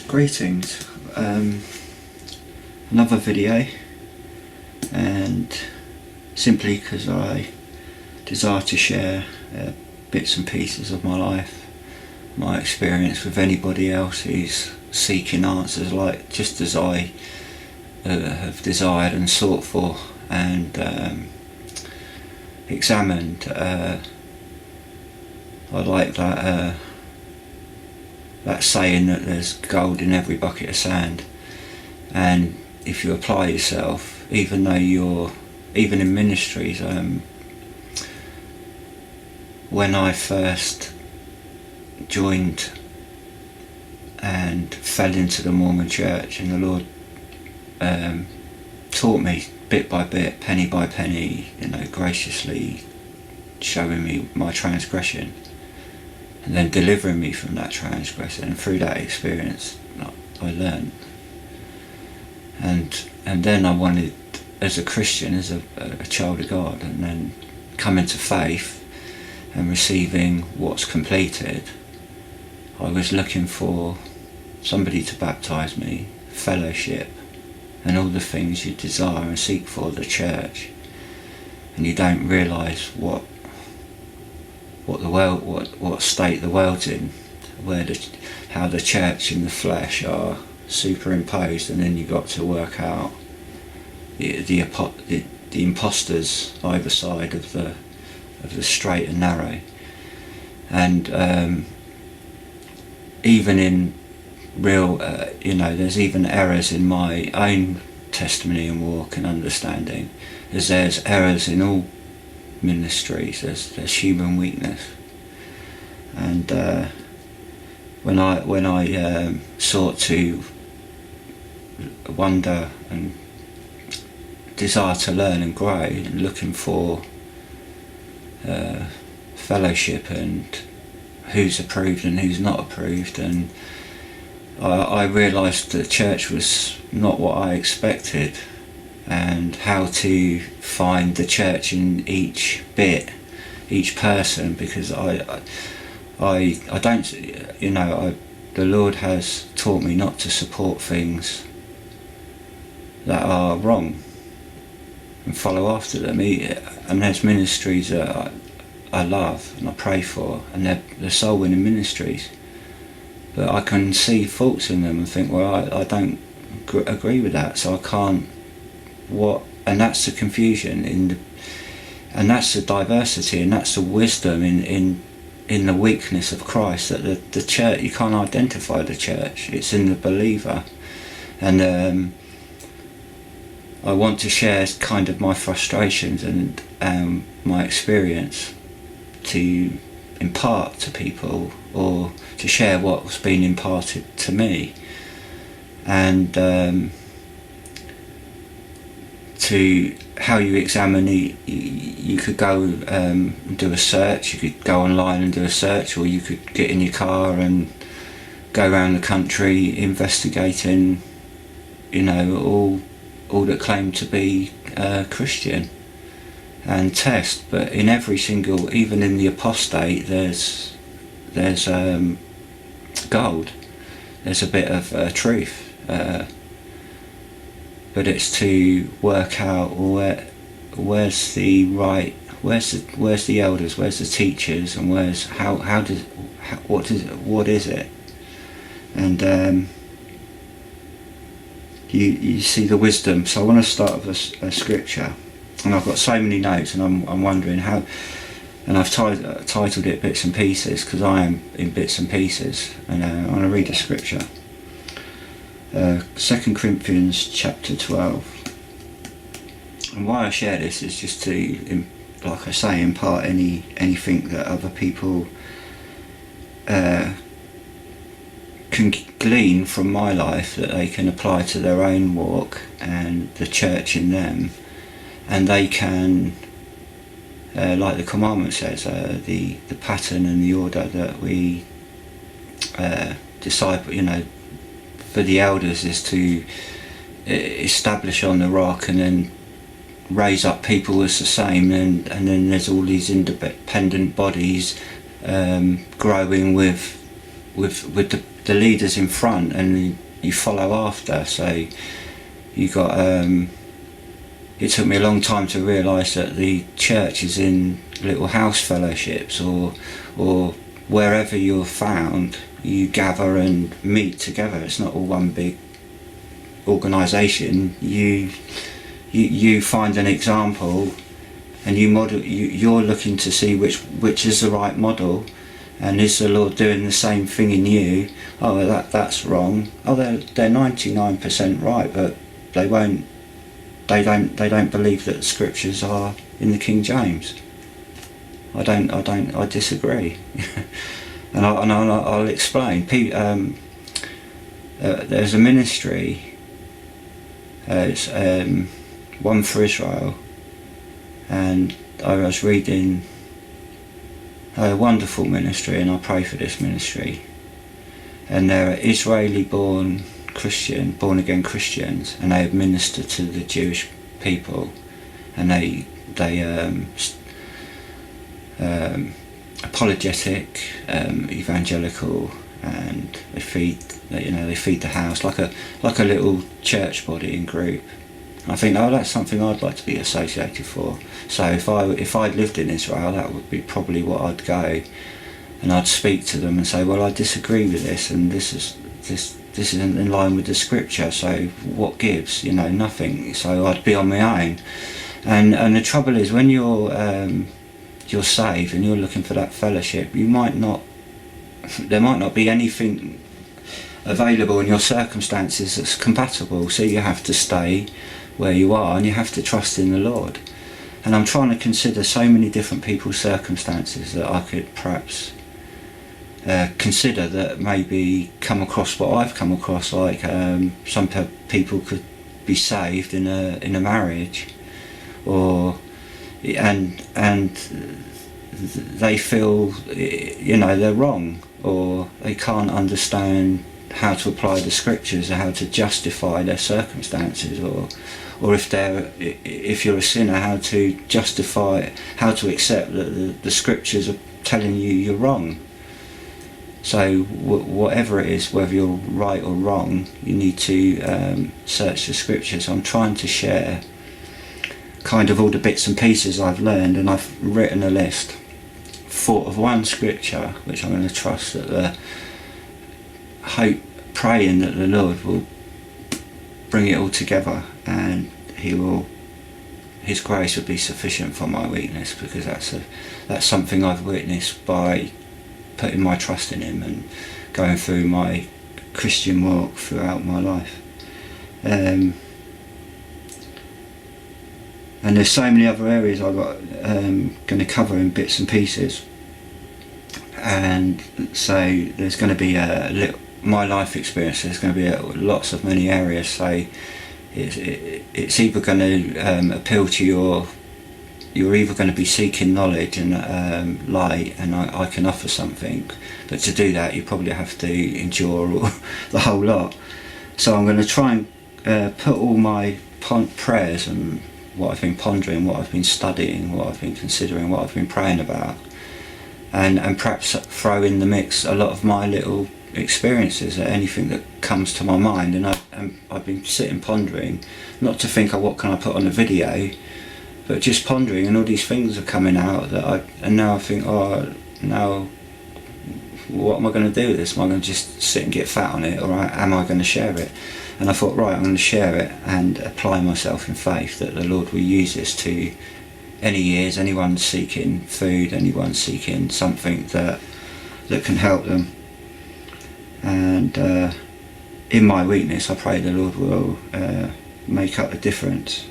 Greetings, another video, and simply because I desire to share bits and pieces of my life, my experience with anybody else who's seeking answers just as I have desired and sought for and examined. I like that saying that there's gold in every bucket of sand, and if you apply yourself, even in ministries, when I first joined and fell into the Mormon church, and the Lord taught me bit by bit, penny by penny, graciously showing me my transgression and then delivering me from that transgression, and through that experience I learned. And then I wanted, as a Christian, as a child of God, and then coming to faith and receiving what's completed, I was looking for somebody to baptise me, fellowship, and all the things you desire and seek for the church, and you don't realise what state the world's in, how the church and the flesh are superimposed, and then you got to work out the imposters either side of the straight and narrow. And even in real, there's even errors in my own testimony and walk and understanding, as there's errors in all ministries. There's human weakness, and when I sought to wonder and desire to learn and grow, and looking for fellowship and who's approved and who's not approved, and I realised the church was not what I expected, and how to find the church in each person, because I don't, the Lord has taught me not to support things that are wrong and follow after them. And there's ministries that I love and I pray for, and they're soul winning ministries, but I can see faults in them and think, well, I don't agree with that, so I can't. And that's the confusion and that's the diversity, and that's the wisdom in the weakness of Christ, that the church, you can't identify the church, it's in the believer. And I want to share kind of my frustrations and my experience to impart to people, or to share what's been imparted to me, and to how you examine you could go and do a search, you could go online and do a search, or you could get in your car and go around the country investigating, all that claim to be Christian, and test. But in every single, even in the apostate, there's gold, there's a bit of truth, but it's to work out where's the elders, where's the teachers, and what is it, and you see the wisdom. So I want to start with a scripture, and I've got so many notes, and I'm wondering how, and I've titled it Bits and Pieces, because I am in bits and pieces, and I want to read a scripture. 2 Corinthians chapter 12, and why I share this is just to, like I say, impart anything that other people can glean from my life, that they can apply to their own walk and the church in them, and they can, like the commandment says, the pattern and the order that we disciple, for the elders is to establish on the rock, and then raise up people as the same, and then there's all these independent bodies growing with the the leader's in front and you follow after. So you got it took me a long time to realise that the church is in little house fellowships, or wherever you're found, you gather and meet together. It's not all one big organisation. You find an example and you model. You're looking to see which is the right model, and is the Lord doing the same thing in you? Oh, well, that's wrong. Oh, they're 99% right, but they won't. They don't believe that the scriptures are in the King James. I disagree. and I'll explain. There's a ministry, it's One for Israel, and I was reading a wonderful ministry, and I pray for this ministry, and they're Israeli born again Christians, and they administer to the Jewish people, and they apologetic, evangelical, and they feed the house like a little church body and group. And I think, oh, that's something I'd like to be associated for. So if I'd lived in Israel, that would be probably what I'd go, and I'd speak to them and say, well, I disagree with this, and this isn't in line with the scripture, so what gives? Nothing. So I'd be on my own. And the trouble is, when you're saved and you're looking for that fellowship, there might not be anything available in your circumstances that's compatible, so you have to stay where you are and you have to trust in the Lord. And I'm trying to consider so many different people's circumstances that I could perhaps consider that maybe come across what I've come across, like some people could be saved in a marriage, and they feel they're wrong, or they can't understand how to apply the scriptures, or how to justify their circumstances, or if you're a sinner, how to justify, how to accept that the scriptures are telling you you're wrong. So whatever it is, whether you're right or wrong, you need to search the scriptures. I'm trying to share kind of all the bits and pieces I've learned, and I've written a list, thought of one scripture which I'm going to trust that praying that the Lord will bring it all together, and His grace will be sufficient for my weakness, because that's something I've witnessed by putting my trust in Him and going through my Christian walk throughout my life. And there's so many other areas I've got going to cover in bits and pieces, and so there's going to be my life experience. There's going to be lots of many areas. So it's either going to appeal to you're either going to be seeking knowledge and light, and I can offer something, but to do that you probably have to endure the whole lot. So I'm going to try and put all my prayers and what I've been pondering, what I've been studying, what I've been considering, what I've been praying about, and perhaps throw in the mix a lot of my little experiences, anything that comes to my mind. And I've been sitting pondering, not to think, what can I put on a video, but just pondering, and all these things are coming out and now I think, now what am I going to do with this? Am I going to just sit and get fat on it, or am I going to share it? And I thought, right, I'm going to share it and apply myself in faith that the Lord will use this to any ears, anyone seeking food, anyone seeking something that can help them. And in my weakness, I pray the Lord will make up the difference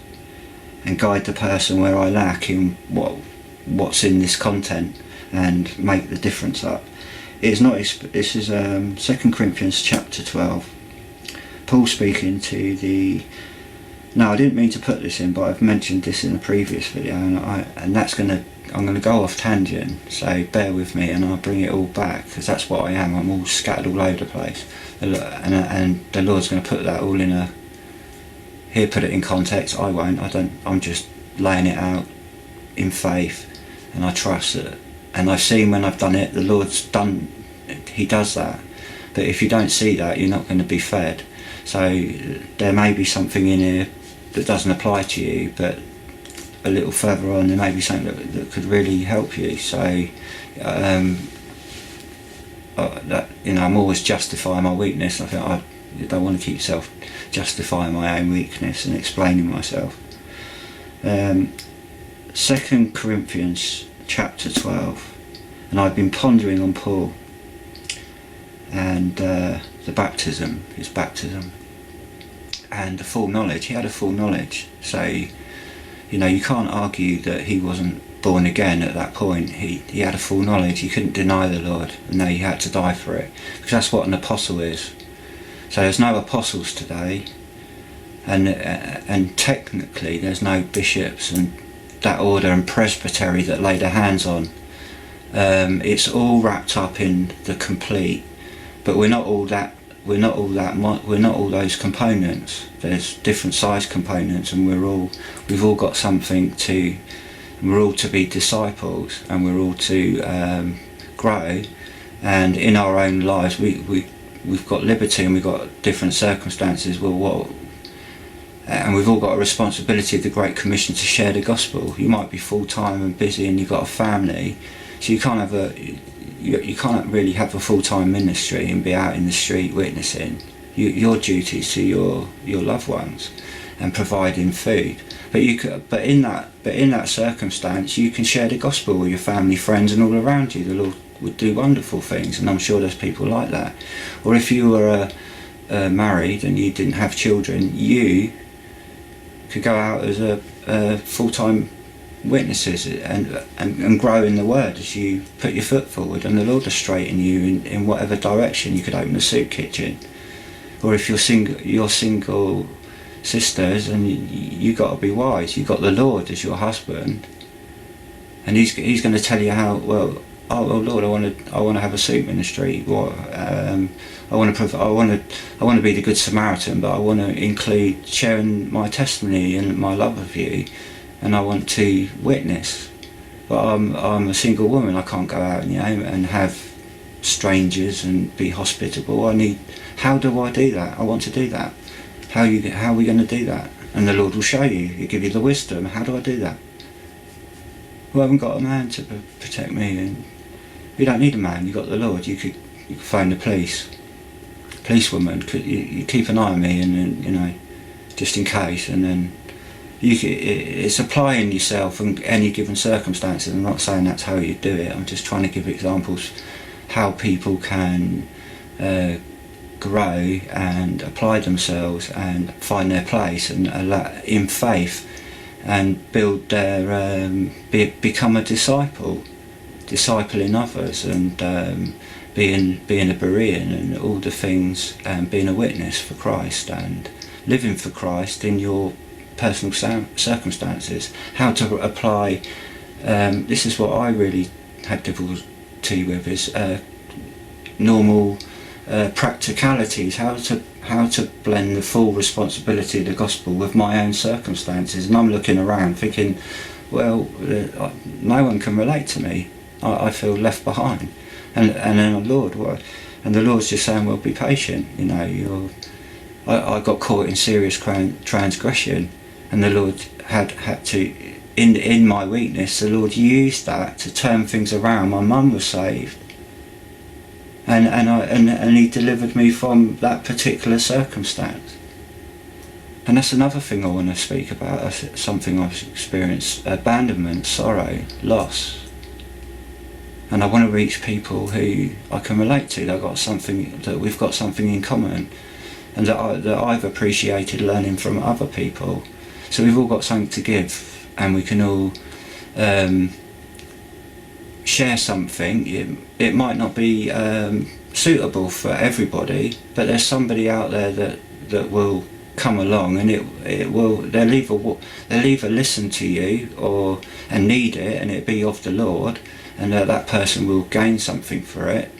and guide the person where I lack in what's in this content, and make the difference up. This is 2 Corinthians chapter 12. Paul speaking to now I didn't mean to put this in, but I've mentioned this in a previous video, and I'm going to go off tangent, so bear with me and I'll bring it all back, because that's what I am. I'm all scattered all over the place, and the Lord's going to put that all in He'll put it in context. I won't. I'm just laying it out in faith, and I trust it. And I've seen when I've done it, the Lord's done. He does that. But if you don't see that, you're not going to be fed. So there may be something in here that doesn't apply to you, but a little further on there may be something that could really help you. So I'm always justifying my weakness. I think I don't want to keep justifying my own weakness and explaining myself. 2 Corinthians chapter 12, and I've been pondering on Paul and his baptism, and the full knowledge. He had a full knowledge, so you can't argue that he wasn't born again at that point. He had a full knowledge. He couldn't deny the Lord, and he had to die for it, because that's what an apostle is. So there's no apostles today, and technically there's no bishops and that order and presbytery that lay their hands on. It's all wrapped up in the complete, but we're not all those components. There's different size components, and we've all got something to. We're all to be disciples, and we're all to grow. And in our own lives, we've got liberty, and we've got different circumstances. And we've all got a responsibility of the Great Commission to share the gospel. You might be full time and busy, and you've got a family, so you can't really have a full time ministry and be out in the street witnessing. Your duty is to your loved ones and providing food. But in that circumstance, you can share the gospel with your family, friends, and all around you. The Lord would do wonderful things, and I'm sure there's people like that. Or if you were married and you didn't have children, you could go out as a full-time witnesses and grow in the word as you put your foot forward, and the Lord will straighten you in whatever direction. You could open a soup kitchen. Or if you're single sisters, and you got to be wise. You got the Lord as your husband, and he's going to tell you how. Well, Lord, I want to have a soup ministry. I want to be the good Samaritan, but I want to include sharing my testimony and my love of you, and I want to witness. But I'm a single woman. I can't go out and have strangers and be hospitable. How do I do that? I want to do that. How are we going to do that? And the Lord will show you. He'll give you the wisdom. How do I do that? Well, I haven't got a man to protect me, and you don't need a man. You've got the Lord. You could phone the policewoman. You keep an eye on me, and then, just in case. And then it's applying yourself in any given circumstances. I'm not saying that's how you do it. I'm just trying to give examples how people can grow and apply themselves and find their place and in faith, and build their become a discipling others, and being a Berean and all the things, and being a witness for Christ and living for Christ in your personal circumstances. How to apply this is what I really had difficulty with, is normal practicalities, how to blend the full responsibility of the gospel with my own circumstances. And I'm looking around thinking, well, no one can relate to me. I feel left behind, and then the Lord, and the Lord's just saying, well, be patient. I got caught in serious transgression, and the Lord had to, in my weakness, the Lord used that to turn things around. My mum was saved. And he delivered me from that particular circumstance. And that's another thing I want to speak about, something I've experienced: abandonment, sorrow, loss. And I want to reach people who I can relate to, that we've got something in common, and that I've appreciated learning from other people. So we've all got something to give, and we can all share something. It might not be suitable for everybody, but there's somebody out there that will come along, and they'll either listen to you and need it, and it be of the Lord, and that person will gain something for it.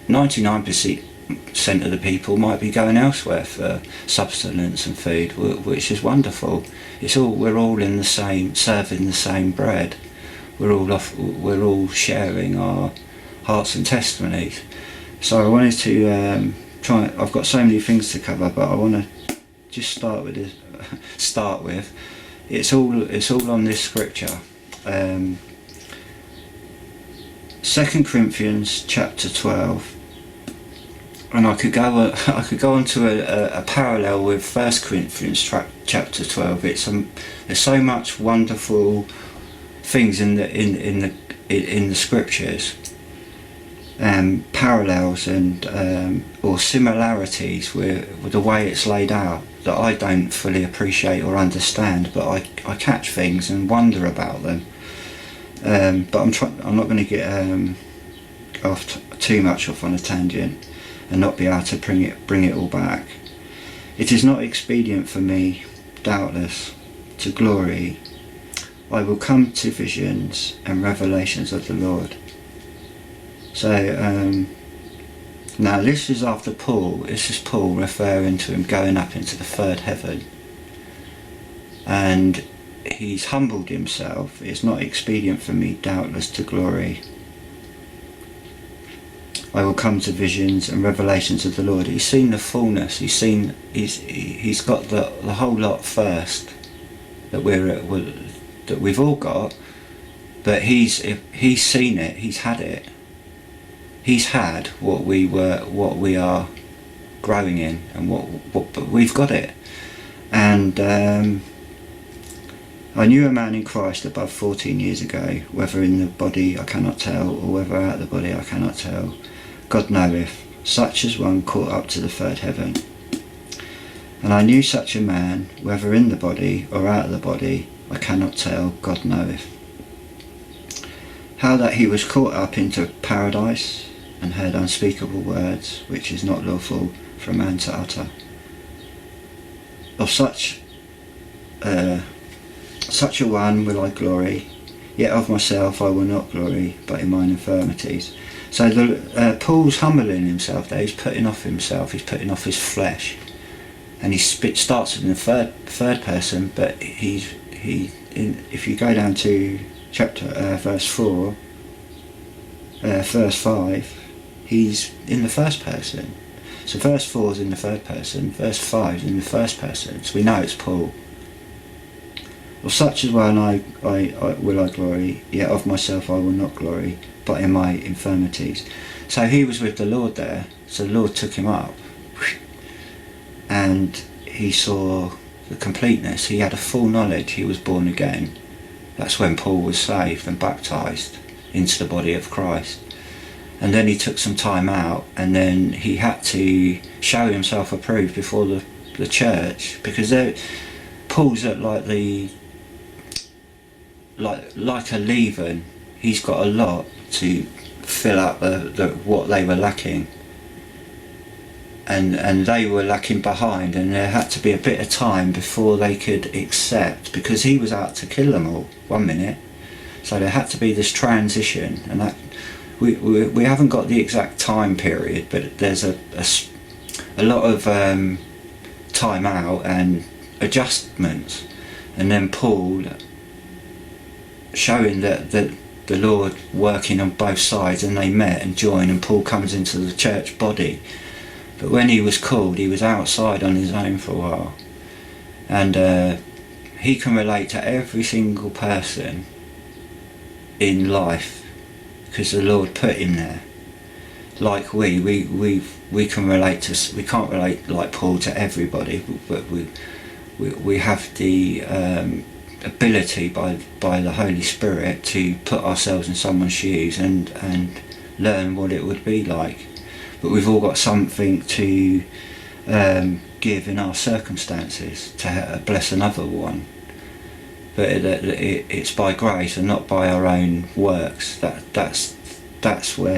99% of the people might be going elsewhere for sustenance and food, which is wonderful. We're all in the same, serving the same bread. We're all sharing our hearts and testimonies. So I wanted to try. I've got so many things to cover, but I want to just start with this. It's all on this scripture. 2 Corinthians chapter 12, and I could go on to a parallel with 1 Corinthians chapter 12. There's so much wonderful things in the scriptures, parallels and or similarities with the way it's laid out that I don't fully appreciate or understand, but I catch things and wonder about them. But I'm not going to get too much off on a tangent and not be able to bring it all back. It is not expedient for me, doubtless, to glory. I will come to visions and revelations of the Lord. So now this is after Paul. This is Paul referring to him going up into the third heaven, and he's humbled himself. It's not expedient for me, doubtless, to glory. I will come to visions and revelations of the Lord. He's seen the fullness. He's got the whole lot first that we've all got. But he's seen it. He's had it. He's had what we are growing in, and but we've got it. And I knew a man in Christ above 14 years ago, whether in the body I cannot tell, or whether out of the body I cannot tell. God knoweth, such as one caught up to the third heaven. And I knew such a man, whether in the body or out of the body, I cannot tell, God knoweth. How that he was caught up into paradise, and heard unspeakable words, which is not lawful for a man to utter. Of such a one will I glory, yet of myself I will not glory, but in mine infirmities. So Paul's humbling himself there. He's putting off himself. He's putting off his flesh, and he starts in the third person. But if you go down to chapter verse 4, verse 5, he's in the first person. So verse 4 is in the third person. Verse 5 is in the first person. So we know it's Paul. Of such as one I will I glory, yet of myself I will not glory, but in my infirmities. So he was with the Lord there. So the Lord took him up, and he saw the completeness. He had a full knowledge. He was born again. That's when Paul was saved and baptized into the body of Christ. And then he took some time out, and then he had to show himself approved before the church, because Paul's at like a leaven. He's got a lot to fill up what they were lacking, and they were lacking behind, and there had to be a bit of time before they could accept, because he was out to kill them all 1 minute. So there had to be this transition, and that we haven't got the exact time period, but there's a lot of time out and adjustments. And then Paul showing that the Lord working on both sides, and they met and joined, and Paul comes into the church body. But when he was called, he was outside on his own for a while, and he can relate to every single person in life, because the Lord put him there. Like we can relate to. We can't relate like Paul to everybody, but we have the ability by the Holy Spirit to put ourselves in someone's shoes and learn what it would be like. But we've all got something to give in our circumstances to bless another one. But it's by grace and not by our own works. That's where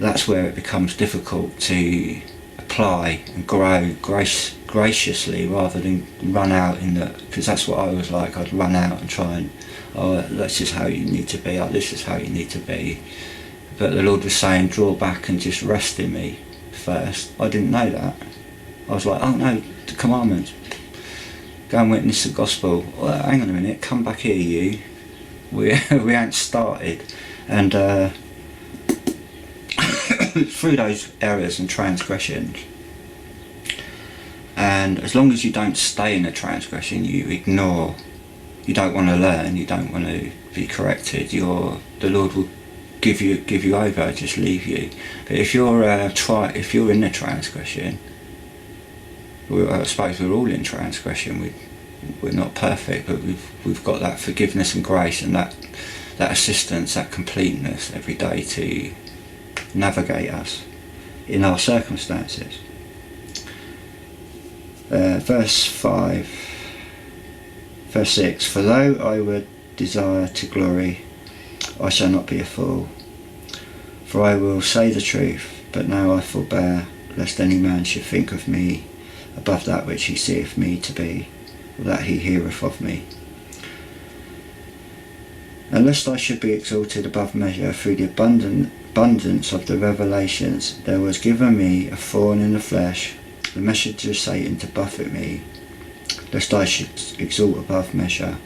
it becomes difficult to apply and grow graciously, rather than run out because that's what I was like. I'd run out and try and, this is how you need to be, this is how you need to be. But the Lord was saying, draw back and just rest in me first. I didn't know that. I was like, oh no, the commandments. Go and witness the gospel. Well, hang on a minute, come back here, you. We ain't started. And through those errors and transgressions. And as long as you don't stay in a transgression, you ignore, you don't want to learn, you don't want to be corrected, the Lord will give you over, just leave you. But if you're in a transgression, I suppose we're all in transgression. We're not perfect, but we've got that forgiveness and grace and that assistance, that completeness every day to navigate us in our circumstances. Verse 6, for though I would desire to glory, I shall not be a fool. For I will say the truth, but now I forbear, lest any man should think of me above that which he seeth me to be, or that he heareth of me. And lest I should be exalted above measure through the abundance of the revelations, there was given me a thorn in the flesh, the messenger of Satan, to buffet me, lest I should exalt above measure.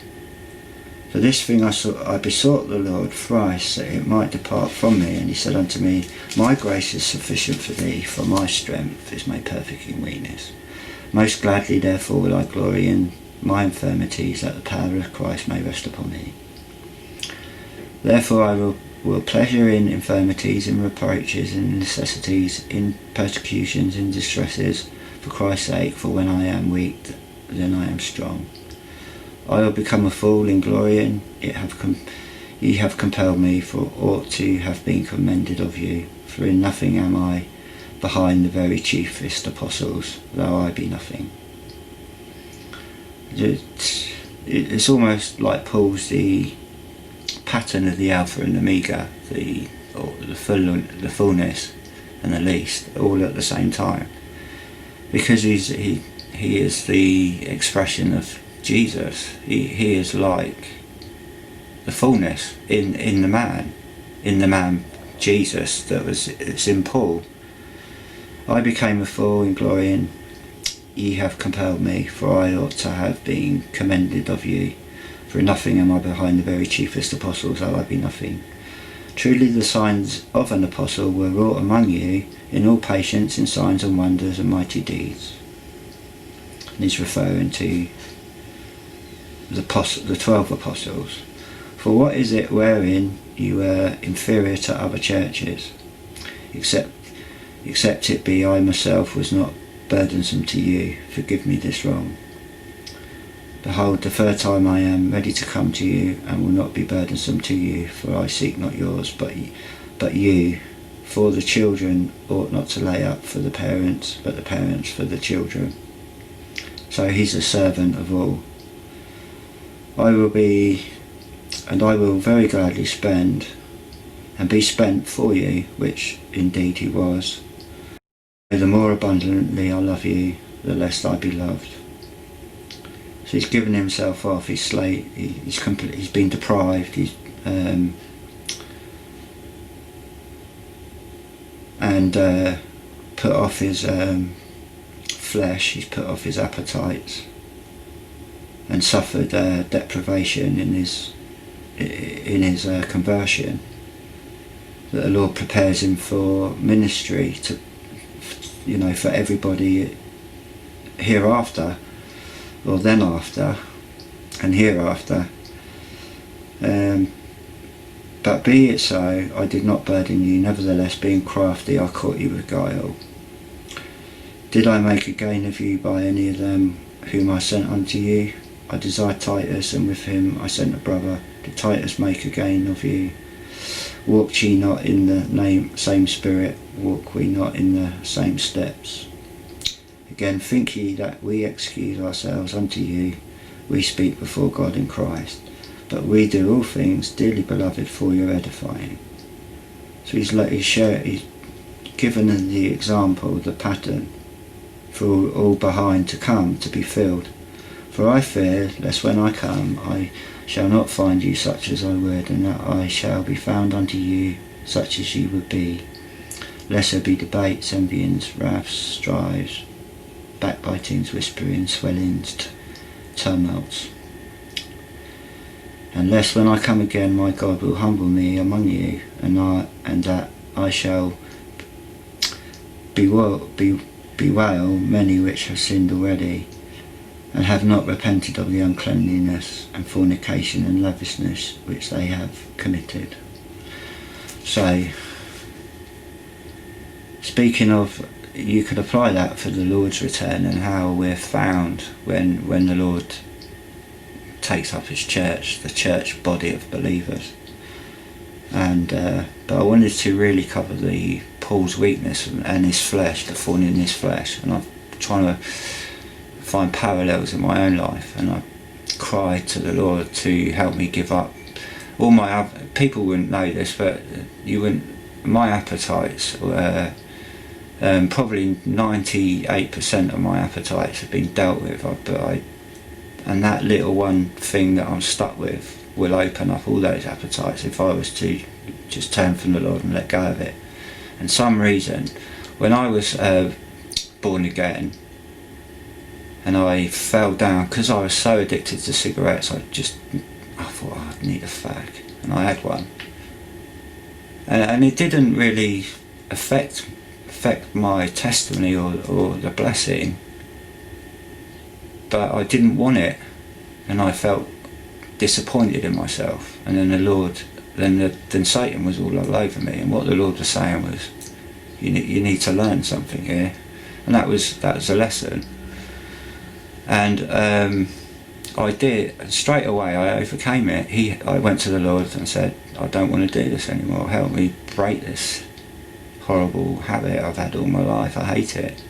For this thing I besought the Lord thrice, that it might depart from me. And he said unto me, my grace is sufficient for thee, for my strength is made perfect in weakness. Most gladly therefore will I glory in my infirmities, that the power of Christ may rest upon me. Therefore I will pleasure in infirmities, in reproaches, in necessities, in persecutions, in distresses, for Christ's sake. For when I am weak, then I am strong. I will become a fool in glorying. Ye have compelled me, for ought to have been commended of you. For in nothing am I behind the very chiefest apostles, though I be nothing. It's almost like Paul's the pattern of the Alpha and Omega, the fullness and the least, all at the same time, because he is the expression of Jesus. He is like the fullness in the man Jesus it's in Paul. I became a fool in glorying. Ye have compelled me, for I ought to have been commended of you. For in nothing am I behind the very chiefest apostles, though I be nothing. Truly the signs of an apostle were wrought among you in all patience, in signs and wonders and mighty deeds. And he's referring to the 12 apostles. For what is it wherein you were inferior to other churches, except it be I myself was not burdensome to you? Forgive me this wrong. Behold, the third time I am ready to come to you, and will not be burdensome to you, for I seek not yours, but you. For the children ought not to lay up for the parents, but the parents for the children. So he's a servant of all. I will very gladly spend, and be spent for you, which indeed he was. The more abundantly I love you, the less I be loved. So he's given himself off. He's been deprived. Put off his flesh. He's put off his appetites, and suffered deprivation in his conversion. That the Lord prepares him for ministry, for everybody hereafter, or then after, and hereafter. But be it so, I did not burden you, nevertheless being crafty I caught you with guile. Did I make a gain of you by any of them whom I sent unto you? I desired Titus, and with him I sent a brother. Did Titus make a gain of you? Walked ye not in the same spirit? Walk we not in the same steps? Again, think ye that we excuse ourselves unto you? We speak before God in Christ. But we do all things, dearly beloved, for your edifying. So he's given the example, the pattern, for all behind to come, to be filled. For I fear, lest when I come, I shall not find you such as I would, and that I shall be found unto you such as ye would be. Lest there be debates, envyings, wraths, strives, backbitings, whisperings, swellings, tumults. And lest when I come again, my God will humble me among you, and that I shall bewail many which have sinned already, and have not repented of the uncleanliness and fornication and lavishness which they have committed. So, speaking of, you could apply that for the Lord's return and how we're found when the Lord takes up his church, the church body of believers. And but I wanted to really cover the Paul's weakness and his flesh, the thorn in his flesh, and I'm trying to find parallels in my own life, and I cried to the Lord to help me give up all my people wouldn't know this, but you wouldn't. My appetites were probably 98% of my appetites have been dealt with, and that little one thing that I'm stuck with will open up all those appetites if I was to just turn from the Lord and let go of it. And some reason, when I was born again, and I fell down because I was so addicted to cigarettes, I thought, oh, I need a fag, and I had one, and it didn't really affect my testimony or the blessing, but I didn't want it, and I felt disappointed in myself. And then the Lord, then Satan was all over me, and what the Lord was saying was, you need to learn something here, and that was a lesson. And I did straight away. I overcame it. I went to the Lord and said, I don't want to do this anymore. Help me break this horrible habit I've had all my life. I hate it.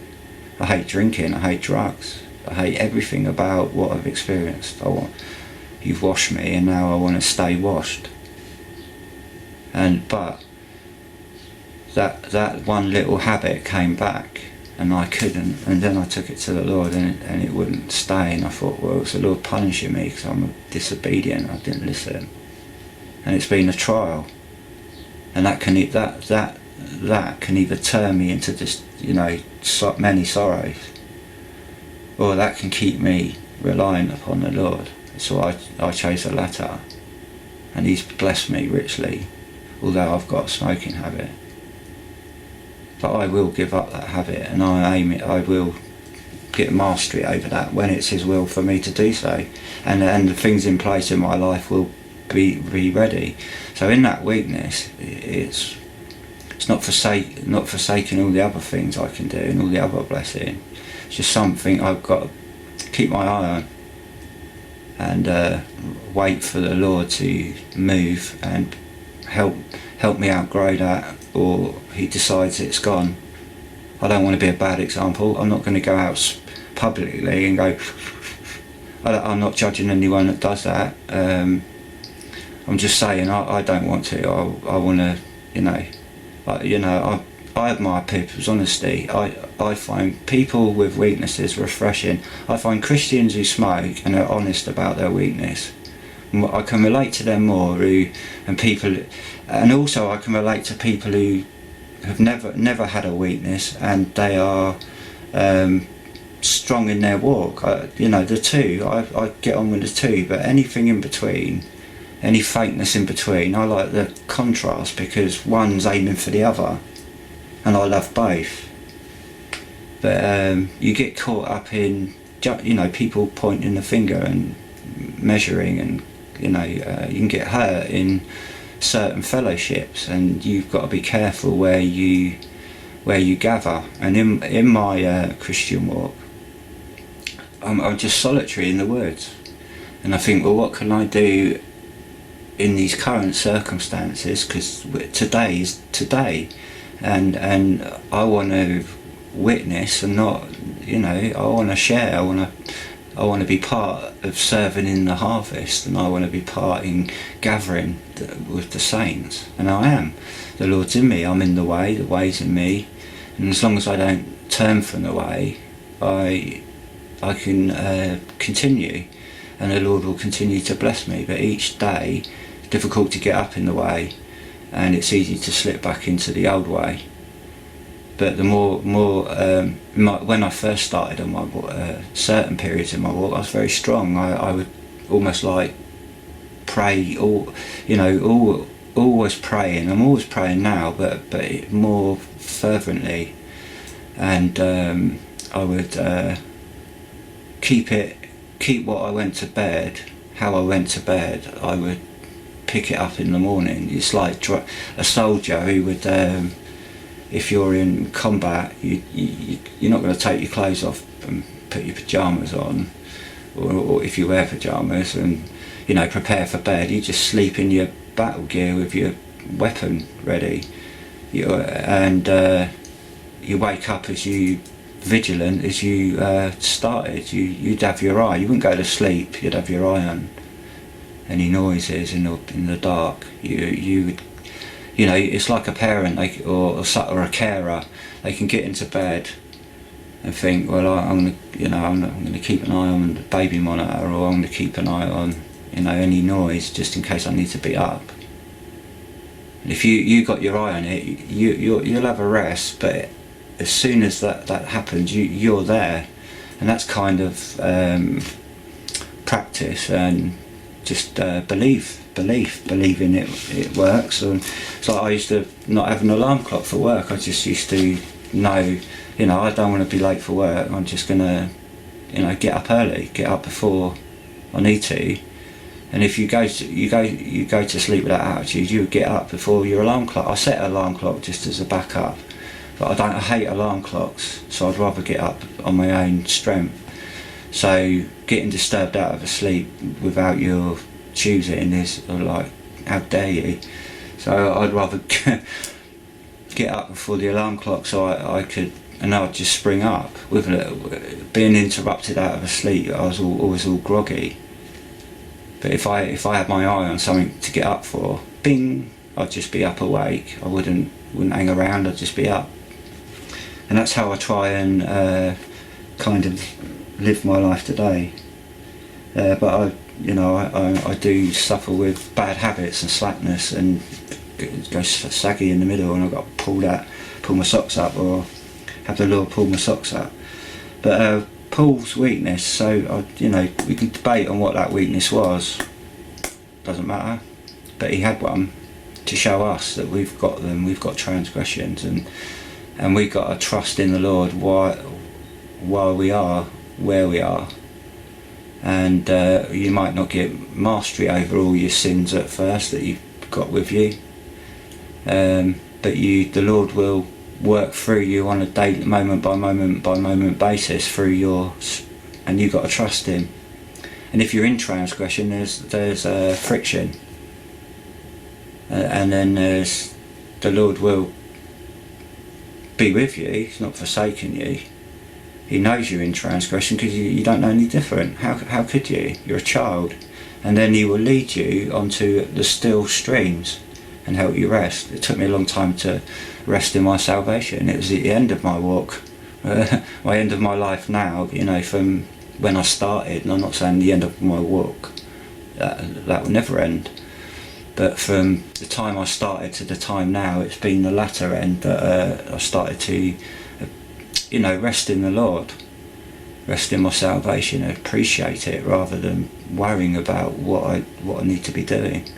I hate drinking. I hate drugs. I hate everything about what I've experienced. You've washed me, and now I want to stay washed. But that one little habit came back, and I couldn't. And then I took it to the Lord, and it wouldn't stay. And I thought, well, it's the Lord punishing me because I'm disobedient. I didn't listen, and it's been a trial. And that can either turn me into just many sorrows, or that can keep me relying upon the Lord. So I chose the latter, and he's blessed me richly, although I've got a smoking habit. But I will give up that habit, and I will get mastery over that when it's his will for me to do so, and the things in place in my life will be ready. So in that weakness, it's not forsaking all the other things I can do and all the other blessing. It's just something I've got to keep my eye on, and wait for the Lord to move and help me outgrow that, or he decides it's gone. I don't want to be a bad example. I'm not going to go out publicly and go, I'm not judging anyone that does that. I'm just saying I don't want to. I want to, I admire people's honesty. I find people with weaknesses refreshing. I find Christians who smoke and are honest about their weakness. I can relate to them more, and also I can relate to people who have never had a weakness, and they are strong in their walk. The two, I get on with the two, but anything in between, any fakeness in between, I like the contrast, because one's aiming for the other, and I love both. But you get caught up in people pointing the finger and measuring, and you can get hurt in certain fellowships, and you've got to be careful where you gather. And in my Christian walk, I'm just solitary in the woods, and I think, well, what can I do in these current circumstances? Because today is today, and I want to witness, and not, I want to share. I want to be part of serving in the harvest, and I want to be part in gathering with the saints, and I am. The Lord's in me, I'm in the way's in me, and as long as I don't turn from the way, I can continue, and the Lord will continue to bless me. But each day, it's difficult to get up in the way, and it's easy to slip back into the old way. But the more when I first started on my certain periods in my walk, I was very strong. I would almost like pray, always praying. I'm always praying now, but more fervently. and I would keep what I went to bed, how I went to bed. I would pick it up in the morning. It's like a soldier who would, if you're in combat, you're not going to take your clothes off and put your pyjamas on, or if you wear pyjamas and prepare for bed, you just sleep in your battle gear with your weapon ready. And you wake up as vigilant as you started. You'd have your eye. You wouldn't go to sleep. You'd have your eye on any noises in the dark. You would, it's like a parent, or a carer. They can get into bed and think, well, I'm going to keep an eye on the baby monitor, or I'm going to keep an eye on any noise just in case I need to be up. And if you got your eye on it, you'll have a rest, but as soon as that happens, you're there. And that's kind of practice and just believing it works. And it's like I used to not have an alarm clock for work. I just used to know, I don't want to be late for work. I'm just gonna, get up early, get up before I need to. And if you go to sleep with that attitude, you would get up before your alarm clock. I set an alarm clock just as a backup, but I hate alarm clocks, so I'd rather get up on my own strength. So getting disturbed out of a sleep without your choosing is like, how dare you? So I'd rather get up before the alarm clock, so I could, and I'd just spring up. With being interrupted out of a sleep, I was always all groggy. But if I had my eye on something to get up for, bing, I'd just be up awake. I wouldn't hang around. I'd just be up. And that's how I try and kind of live my life today. But I do suffer with bad habits and slackness, and go saggy in the middle, and I've got to pull my socks up, or have the Lord pull my socks up. But Paul's weakness, so we can debate on what that weakness was, doesn't matter, but he had one to show us that we've got them. We've got transgressions, and we've got to trust in the Lord while we are where we are. And you might not get mastery over all your sins at first that you've got with you, but the Lord will work through you on a daily, moment by moment basis through yours, and you've got to trust him. And if you're in transgression, there's friction, and then the Lord will be with you. He's not forsaken you. He knows you're in transgression because you don't know any different. How could you? You're a child. And then he will lead you onto the still streams and help you rest. It took me a long time to rest in my salvation. It was at the end of my walk, my end of my life now, from when I started, and I'm not saying the end of my walk, that will never end, but from the time I started to the time now, it's been the latter end that I started to rest in the Lord, rest in my salvation, and appreciate it rather than worrying about what I need to be doing.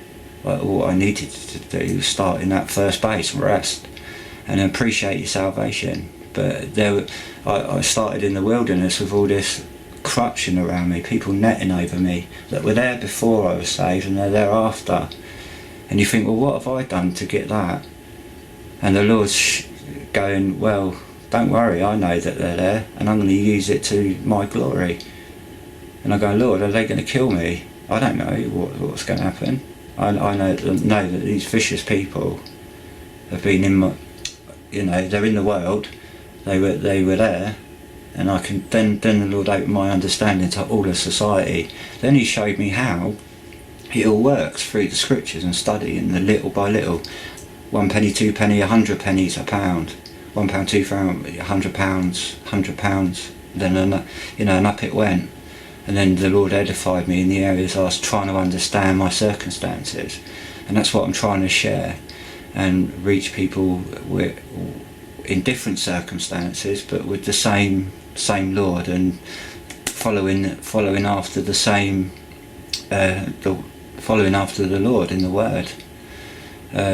What I needed to do was start in that first base, rest, and appreciate your salvation. But I started in the wilderness with all this corruption around me, people netting over me that were there before I was saved and they're there after. And you think, well, what have I done to get that? And the Lord's going, well, don't worry, I know that they're there, and I'm going to use it to my glory. And I go, Lord, are they going to kill me? I don't know what's going to happen. I know that these vicious people have been in my, they're in the world. They were there, and I can then the Lord opened my understanding to all of society. Then he showed me how it all works through the scriptures and study, and the little by little, 1 penny, 2 penny, 100 pennies, a pound, £1, £2, £100, £100. Then and up it went. And then the Lord edified me in the areas I was trying to understand my circumstances, and that's what I'm trying to share and reach people in different circumstances, but with the same Lord, and following after the same, following after the Lord in the Word.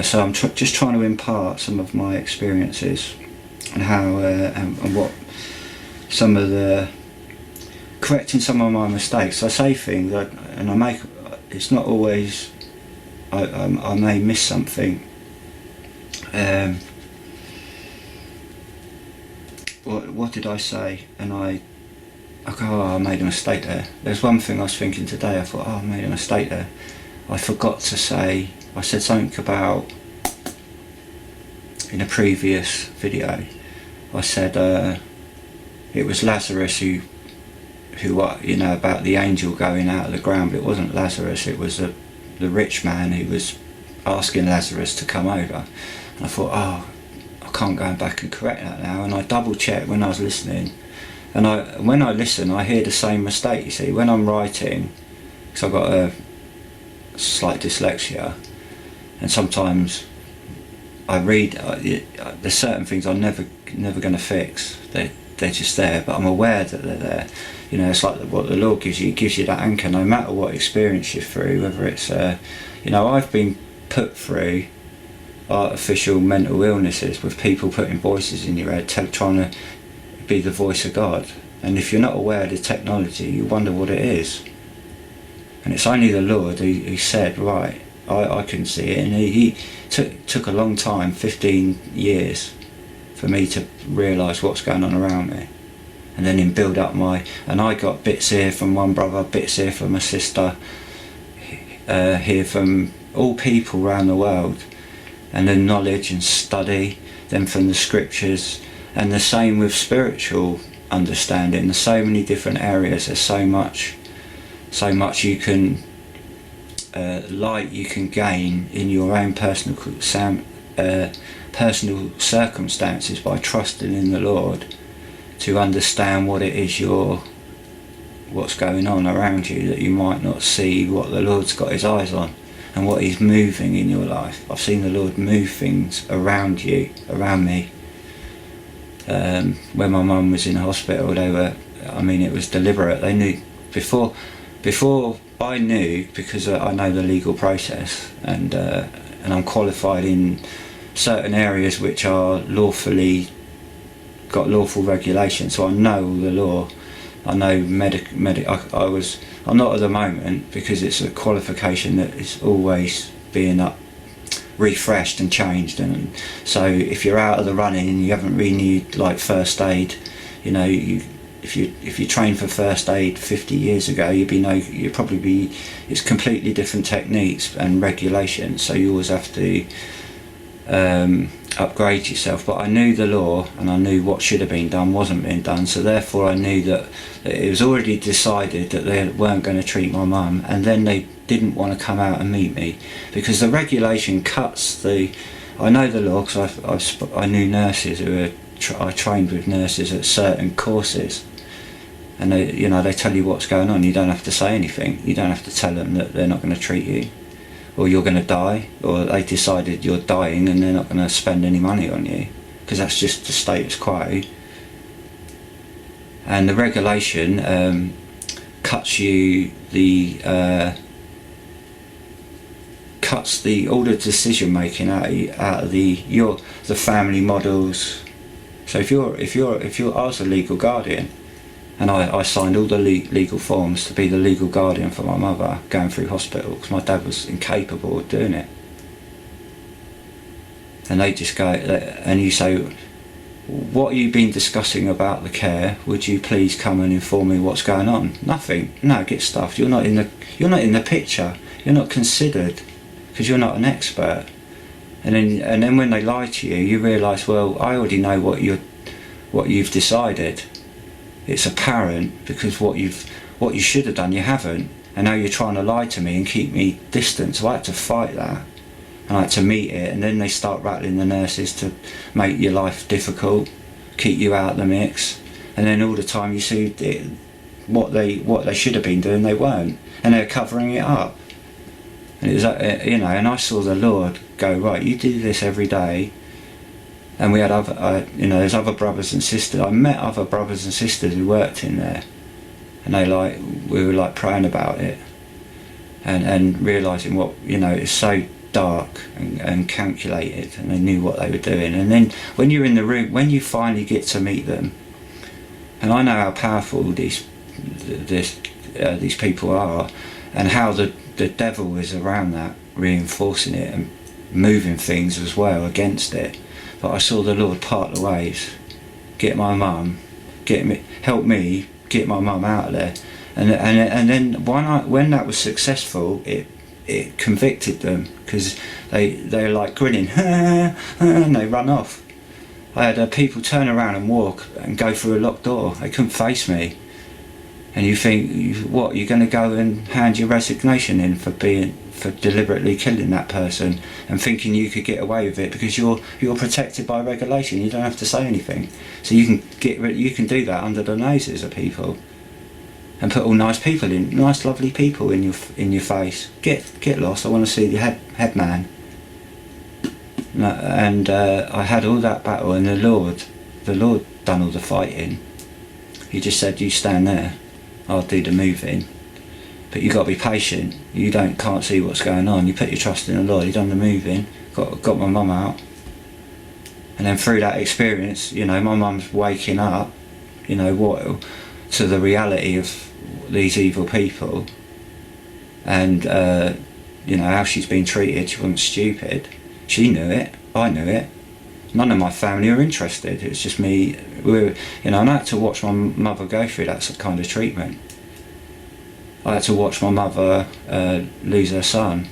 So I'm just trying to impart some of my experiences and how and what some of the correcting some of my mistakes. I say things and I make. It's not always. I may miss something. What did I say? And I go, oh, I made a mistake there. There's one thing I was thinking today. I thought, oh, I made a mistake there. I forgot to say. I said something about in a previous video. I said it was Lazarus who about the angel going out of the ground. But it wasn't Lazarus. It was the rich man who was asking Lazarus to come over. And I thought, oh, I can't go back and correct that now. And I double checked when I was listening. And when I listen, I hear the same mistake. You see, when I'm writing, because I've got a slight dyslexia, and sometimes I read. There's certain things I'm never going to fix. They're just there, but I'm aware that they're there. It's like what the Lord gives you. He gives you that anchor, no matter what experience you're through. Whether it's, I've been put through artificial mental illnesses with people putting voices in your head, trying to be the voice of God. And if you're not aware of the technology, you wonder what it is. And it's only the Lord who said, right, I can see it. And he took a long time, 15 years, for me to realise what's going on around me. And then in build up and I got bits here from one brother, bits here from a sister, here from all people around the world. And then knowledge and study, then from the scriptures. And the same with spiritual understanding. There's so many different areas. There's so much you can light you can gain in your own personal circumstances by trusting in the Lord to understand what it is what's going on around you that you might not see, what the Lord's got his eyes on and what he's moving in your life. I've seen the Lord move things around me. When my mum was in hospital, it was deliberate. They knew before I knew, because I know the legal process and I'm qualified in certain areas which are got lawful regulation, so I know the law. I know I'm not at the moment, because it's a qualification that is always being refreshed and changed, and so if you're out of the running and you haven't renewed like first aid, if you train for first aid 50 years ago, it's completely different techniques and regulations, so you always have to upgrade yourself. But I knew the law and I knew what should have been done wasn't being done, so therefore I knew that it was already decided that they weren't going to treat my mum, and then they didn't want to come out and meet me because the regulation cuts I know the law because I knew nurses I trained with nurses at certain courses, and they tell you what's going on. You don't have to say anything. You don't have to tell them that they're not going to treat you, or you're going to die, or they decided you're dying and they're not going to spend any money on you, because that's just the status quo. And the regulation cuts all the decision making out of the family models. So if I was a legal guardian, and I signed all the legal forms to be the legal guardian for my mother going through hospital because my dad was incapable of doing it. And they just go, and you say, what have you been discussing about the care? Would you please come and inform me what's going on? Nothing. No, get stuffed. You're not in the picture. You're not considered because you're not an expert. And then when they lie to you, you realise, well, I already know what you've decided. It's apparent because what you should have done, you haven't, and now you're trying to lie to me and keep me distant. So I had to fight that, and I had to meet it. And then they start rattling the nurses to make your life difficult, keep you out of the mix, and then all the time you see what they should have been doing, they weren't, and they're covering it up. And it was and I saw the Lord go, right, you do this every day. And we had there's other brothers and sisters. I met other brothers and sisters who worked in there, and we were praying about it, and realising what it's so dark and calculated, and they knew what they were doing. And then when you're in the room, when you finally get to meet them, and I know how powerful these people are, and how the devil is around that, reinforcing it and moving things as well against it. But I saw the Lord part the ways, get my mum, help me get my mum out of there. And then when that was successful, it convicted them, because they're like grinning and they run off. I had people turn around and walk and go through a locked door. They couldn't face me. And you think, what, you're going to go and hand your resignation in for deliberately killing that person and thinking you could get away with it because you're protected by regulation. You don't have to say anything, so you can do that under the noses of people and put all nice lovely people in your face. Get lost. I want to see the head man. And I had all that battle, and the Lord done all the fighting. He just said, you stand there, I'll do the moving. But you got to be patient. You can't see what's going on. You put your trust in the Lord. He done the moving. Got my mum out. And then through that experience, my mum's waking up, to the reality of these evil people, and how she's been treated. She wasn't stupid. She knew it. I knew it. None of my family were interested. It was just me. And I had to watch my mother go through that kind of treatment. I had to watch my mother lose her son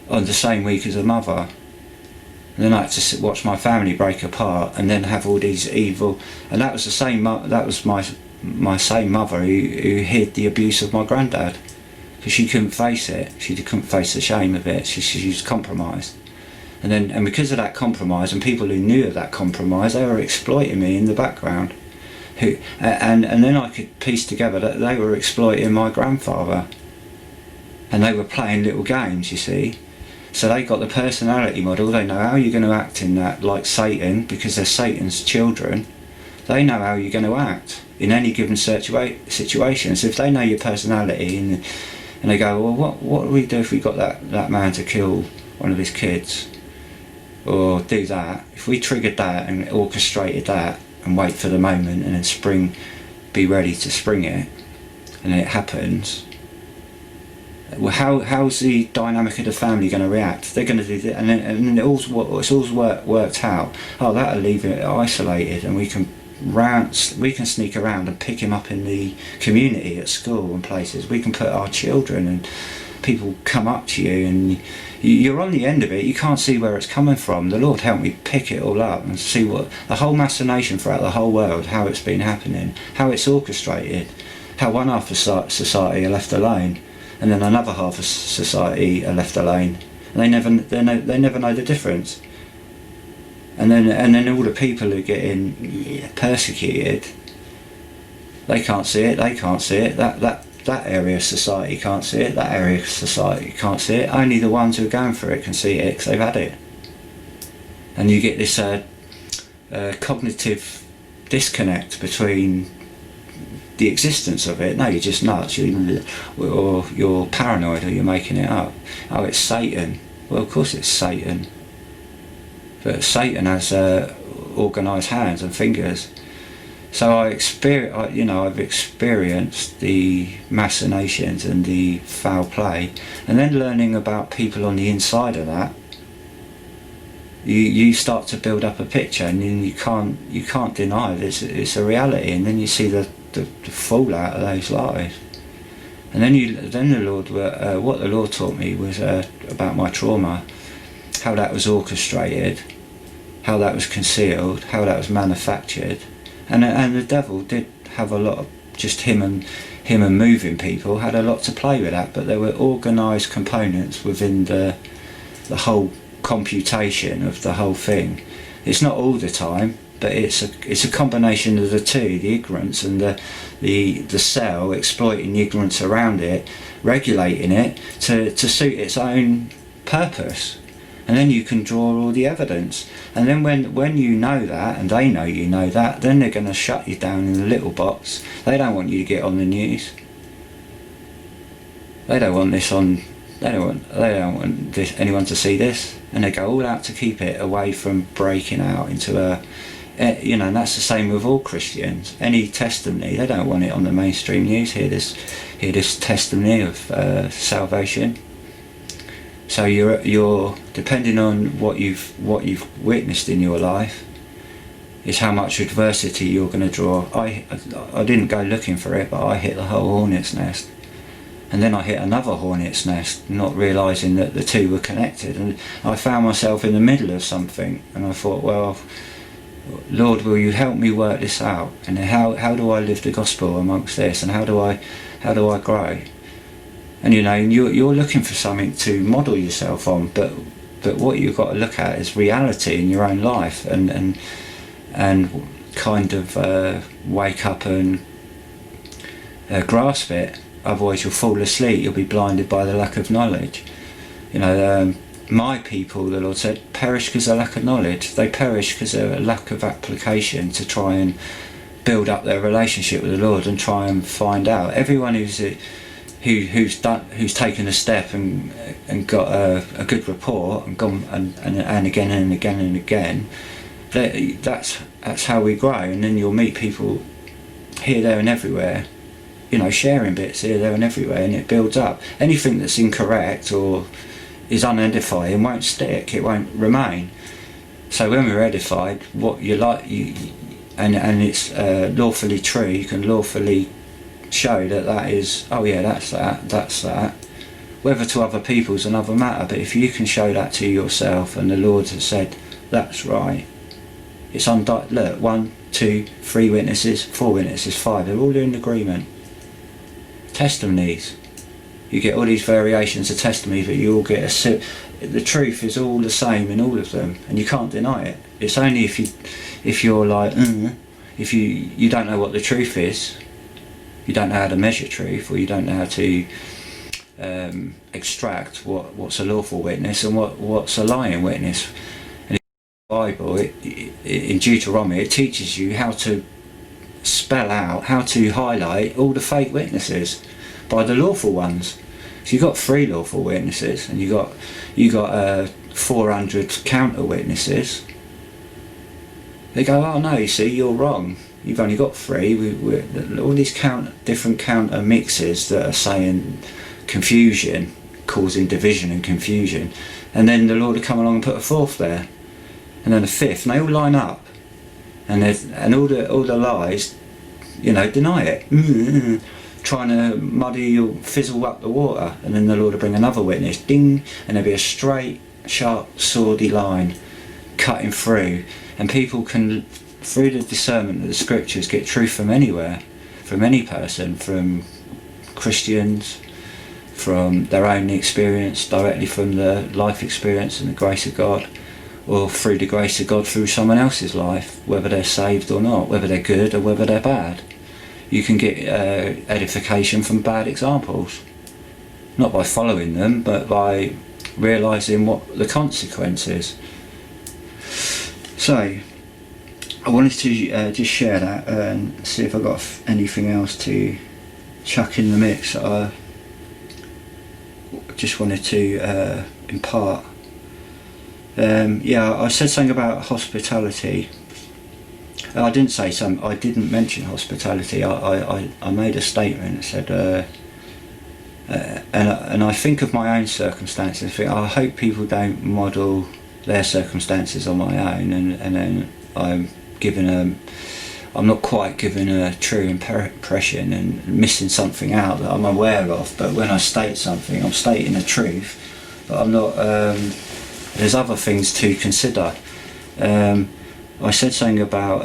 on the same week as her mother. And then I had to watch my family break apart, and then have all these evil. And that was the same. That was my same mother who hid the abuse of my granddad, because she couldn't face it. She couldn't face the shame of it. She was compromised. And because of that compromise, and people who knew of that compromise, they were exploiting me in the background. And then I could piece together that they were exploiting my grandfather, and they were playing little games, you see. So they got the personality model. They know how you're going to act in that, like Satan, because they're Satan's children. They know how you're going to act in any given situation. So if they know your personality, and they go, well, what do we do if we got that man to kill one of his kids, or do that? If we triggered that and orchestrated that, and wait for the moment, and then be ready to spring it, and then it happens. Well, how's the dynamic of the family going to react? They're going to do that, and then it's all worked out. Oh, that'll leave it isolated, and we can sneak around and pick him up in the community at school and places. We can put our children, and people come up to you, and you're on the end of it. You can't see where it's coming from. The Lord helped me pick it all up and see what the whole machination throughout the whole world, how it's been happening, how it's orchestrated, how one half of society are left alone, and then another half of society are left alone, and they never know the difference. And then all the people who are getting persecuted, they can't see it. They can't see it. That area of society can't see it. That area of society can't see it. Only the ones who are going through it can see it, because they've had it. And you get this cognitive disconnect between the existence of it. No, you're just nuts, or you're paranoid, or you're making it up. Oh, it's Satan. Well, of course it's Satan. But Satan has organised hands and fingers. So I've experienced the machinations and the foul play, and then learning about people on the inside of that, you start to build up a picture, and then you can't deny it. It's a reality, and then you see the fallout of those lives. And then the Lord, what the Lord taught me was about my trauma, how that was orchestrated, how that was concealed, how that was manufactured. And the devil did have a lot of, just him and moving people had a lot to play with that, but there were organised components within the whole computation of the whole thing. It's not all the time, but it's a combination of the two, the ignorance and the cell exploiting the ignorance around it, regulating it to suit its own purpose. And then you can draw all the evidence. And then when you know that, and they know you know that, then they're going to shut you down in a little box. They don't want you to get on the news. They don't want this on They don't want anyone to see this, and they go all out to keep it away from breaking out into a, and that's the same with all Christians. Any testimony, they don't want it on the mainstream news. Hear this testimony of salvation. So you're depending on what you've witnessed in your life, is how much adversity you're going to draw. I didn't go looking for it, but I hit the whole hornet's nest. And then I hit another hornet's nest, not realising that the two were connected. And I found myself in the middle of something, and I thought, well, Lord, will you help me work this out? And how do I live the gospel amongst this? And how do I grow? And you're looking for something to model yourself on, but what you've got to look at is reality in your own life, and kind of wake up and grasp it. Otherwise you'll fall asleep, you'll be blinded by the lack of knowledge. My people, the Lord said, perish because of lack of knowledge. They perish because of a lack of application to try and build up their relationship with the Lord and try and find out. Everyone who's taken a step and got a good report and gone and again and again and again, that's how we grow. And then you'll meet people here, there and everywhere, sharing bits here, there and everywhere, and it builds up. Anything that's incorrect or is unedifying won't stick, it won't remain. So when we're edified, what you like, and it's lawfully true, you can lawfully show that is, oh yeah, that's that. Whether to other people is another matter, but if you can show that to yourself, and the Lord has said, that's right, it's look, 1, 2, 3 witnesses, 4 witnesses, 5, they're all in agreement. Testimonies, you get all these variations of testimony, but you all get the truth is all the same in all of them, and you can't deny it. It's only if you're like, if you don't know what the truth is, you don't know how to measure truth, or you don't know how to extract what's a lawful witness and what's a lying witness. And in the Bible, in Deuteronomy, it teaches you how to spell out, how to highlight all the fake witnesses by the lawful ones. So you got 3 lawful witnesses, and you got 400 counter witnesses. They go, oh no, you see, you're wrong. You've only got 3. All these different counter mixes that are saying confusion, causing division and confusion, and then the Lord will come along and put a 4th there, and then a 5th, and they all line up, and all the lies, deny it, trying to muddy or fizzle up the water, and then the Lord will bring another witness, ding, and there'll be a straight, sharp, swordy line cutting through, and people can, through the discernment of the scriptures, get truth from anywhere, from any person, from Christians, from their own experience, directly from the life experience and the grace of God, or through the grace of God through someone else's life, whether they're saved or not, whether they're good or whether they're bad. You can get edification from bad examples, not by following them, but by realising what the consequence is. So I wanted to just share that and see if I got anything else to chuck in the mix that I just wanted to impart. I said something about hospitality. I didn't mention hospitality. I made a statement that said, and I think of my own circumstances. I hope people don't model their circumstances on my own, and then I'm not quite giving a true impression and missing something out that I'm aware of. But when I state something, I'm stating the truth, but I'm not. There's other things to consider. I said something about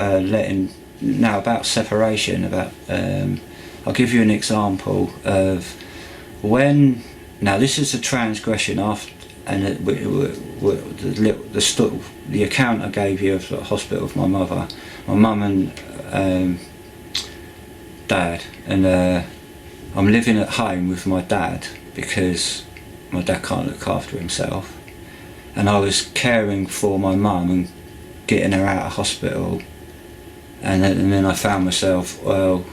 about separation. I'll give you an example of when. Now this is a transgression after, and the account I gave you of the hospital of my mother, my mum and dad, and I'm living at home with my dad because my dad can't look after himself, and I was caring for my mum and getting her out of hospital, and then I found myself, I'm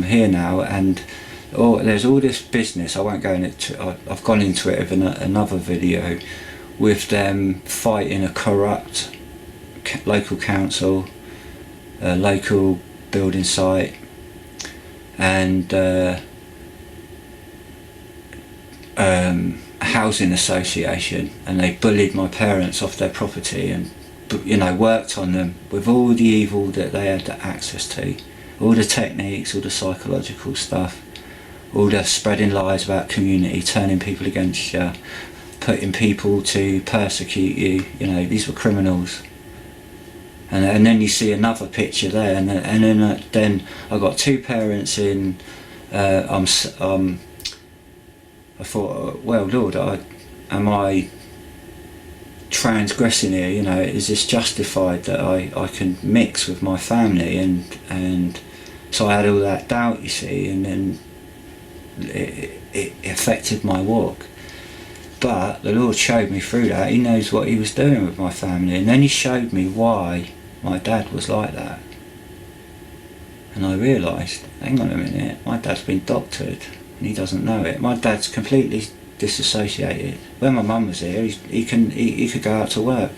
here now, and there's all this business. I won't go into. I've gone into it in another video, with them fighting a corrupt local council, local building site, and housing association, and they bullied my parents off their property, and worked on them with all the evil that they had access to, all the techniques, all the psychological stuff, all the spreading lies about community, turning people against you, putting people to persecute you. These were criminals. And then you see another picture there, and then I got two parents in. I thought, well, Lord, am I transgressing here? Is this justified that I can mix with my family? And so I had all that doubt, you see, and then it affected my walk. But the Lord showed me through that. He knows what he was doing with my family, and then he showed me why my dad was like that. And I realised, hang on a minute, my dad's been doctored and he doesn't know it. My dad's completely disassociated. When my mum was here, he could go out to work.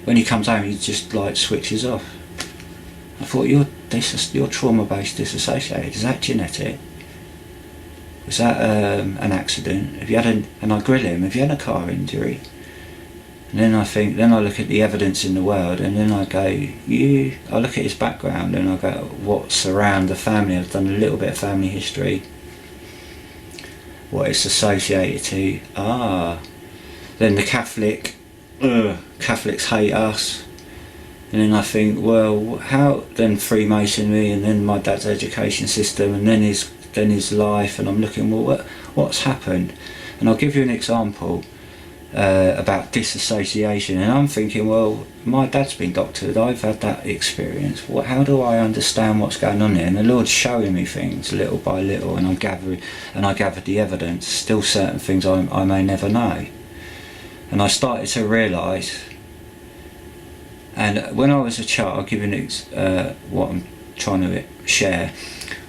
When he comes home, he just switches off. I thought, you're trauma-based disassociated. Is that genetic? Was that an accident? Have you had and I grill him, have you had a car injury? And then I look at the evidence in the world, and then I go, I look at his background, and I go, what's around the family? I've done a little bit of family history, what it's associated to. Then the Catholics hate us. And then I think, well, how? Then Freemasonry, and then my dad's education system, and then his life, and I'm looking, well, what's happened? And I'll give you an example about dissociation, and I'm thinking, well, my dad's been doctored, I've had that experience. How do I understand what's going on here? And the Lord's showing me things little by little, and I gathered the evidence. Still certain things I may never know. And I started to realise, and when I was a child, I'll give you what I'm trying to share.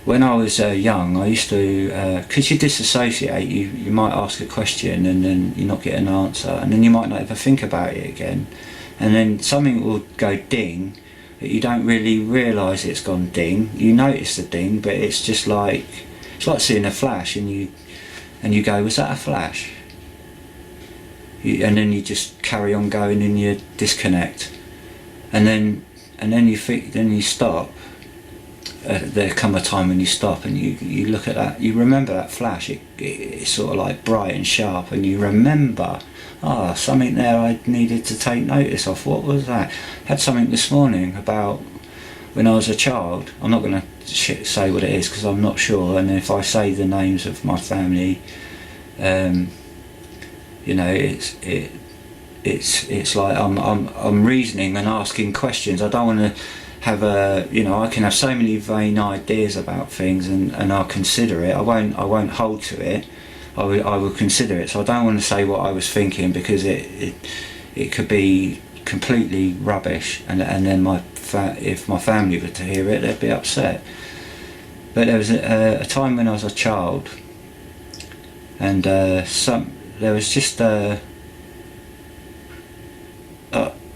When I was young, I used to, because you disassociate, you might ask a question and then you not get an answer, and then you might not ever think about it again, and then something will go ding, but you don't really realise it's gone ding. You notice the ding, but it's just it's like seeing a flash, and you go, was that a flash? And then you just carry on going, and you disconnect, and then you stop. There come a time when you stop, and you look at that, you remember that flash, it's sort of bright and sharp, and you remember, something there I needed to take notice of. What was that? I had something this morning about when I was a child. I'm not going to say what it is because I'm not sure, and if I say the names of my family, it's like I'm reasoning and asking questions. I don't want to have I can have so many vain ideas about things, and I'll consider it. I won't hold to it. I will consider it. So I don't want to say what I was thinking, because it could be completely rubbish, and then if my family were to hear it, they'd be upset. But there was a time when I was a child, and there was just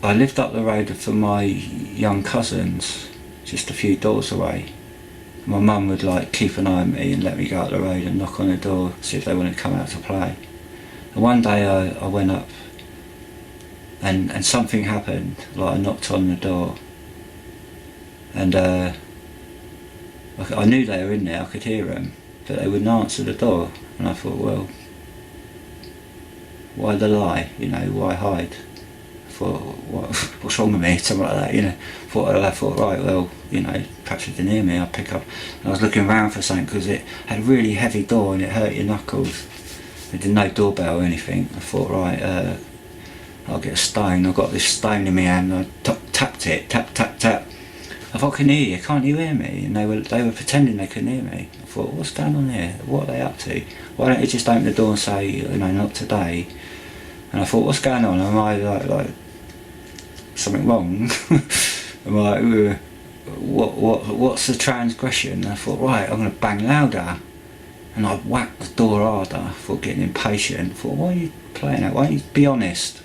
I lived up the road from my young cousins, just a few doors away. My mum would keep an eye on me and let me go up the road and knock on the door, see if they wanted to come out to play. And one day I went up, and something happened. I knocked on the door, and I knew they were in there. I could hear them, but they wouldn't answer the door. And I thought, well, why the lie? Why hide? What's wrong with me? Something like that, I thought, right, well, perhaps it didn't hear me. I'll pick up. And I was looking around for something, because it had a really heavy door and it hurt your knuckles. There did no doorbell or anything. I thought, right, I'll get a stone. I got this stone in my hand, and I tapped it, tap, tap, tap. I thought, I can hear you, can't you hear me? And they were pretending they couldn't hear me. I thought, what's going on here? What are they up to? Why don't you just open the door and say, not today? And I thought, what's going on? Am I like something wrong? I'm like, what's the transgression? And I thought, right, I'm going to bang louder. And I whacked the door harder for getting impatient. Thought, why are you playing that? Why don't you be honest?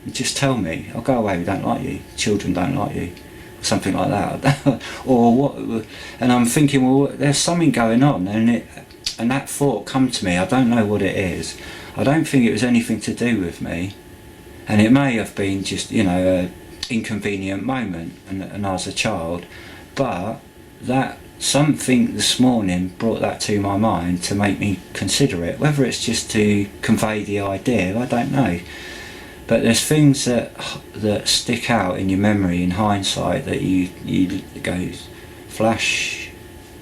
And just tell me. I'll go away, we don't like you. Children don't like you. Or something like that. Or what? And I'm thinking, well, there's something going on. And that thought come to me. I don't know what it is. I don't think it was anything to do with me. And it may have been just, an inconvenient moment and I was a child. But that something this morning brought that to my mind to make me consider it. Whether it's just to convey the idea, I don't know. But there's things that stick out in your memory in hindsight that you go, flash,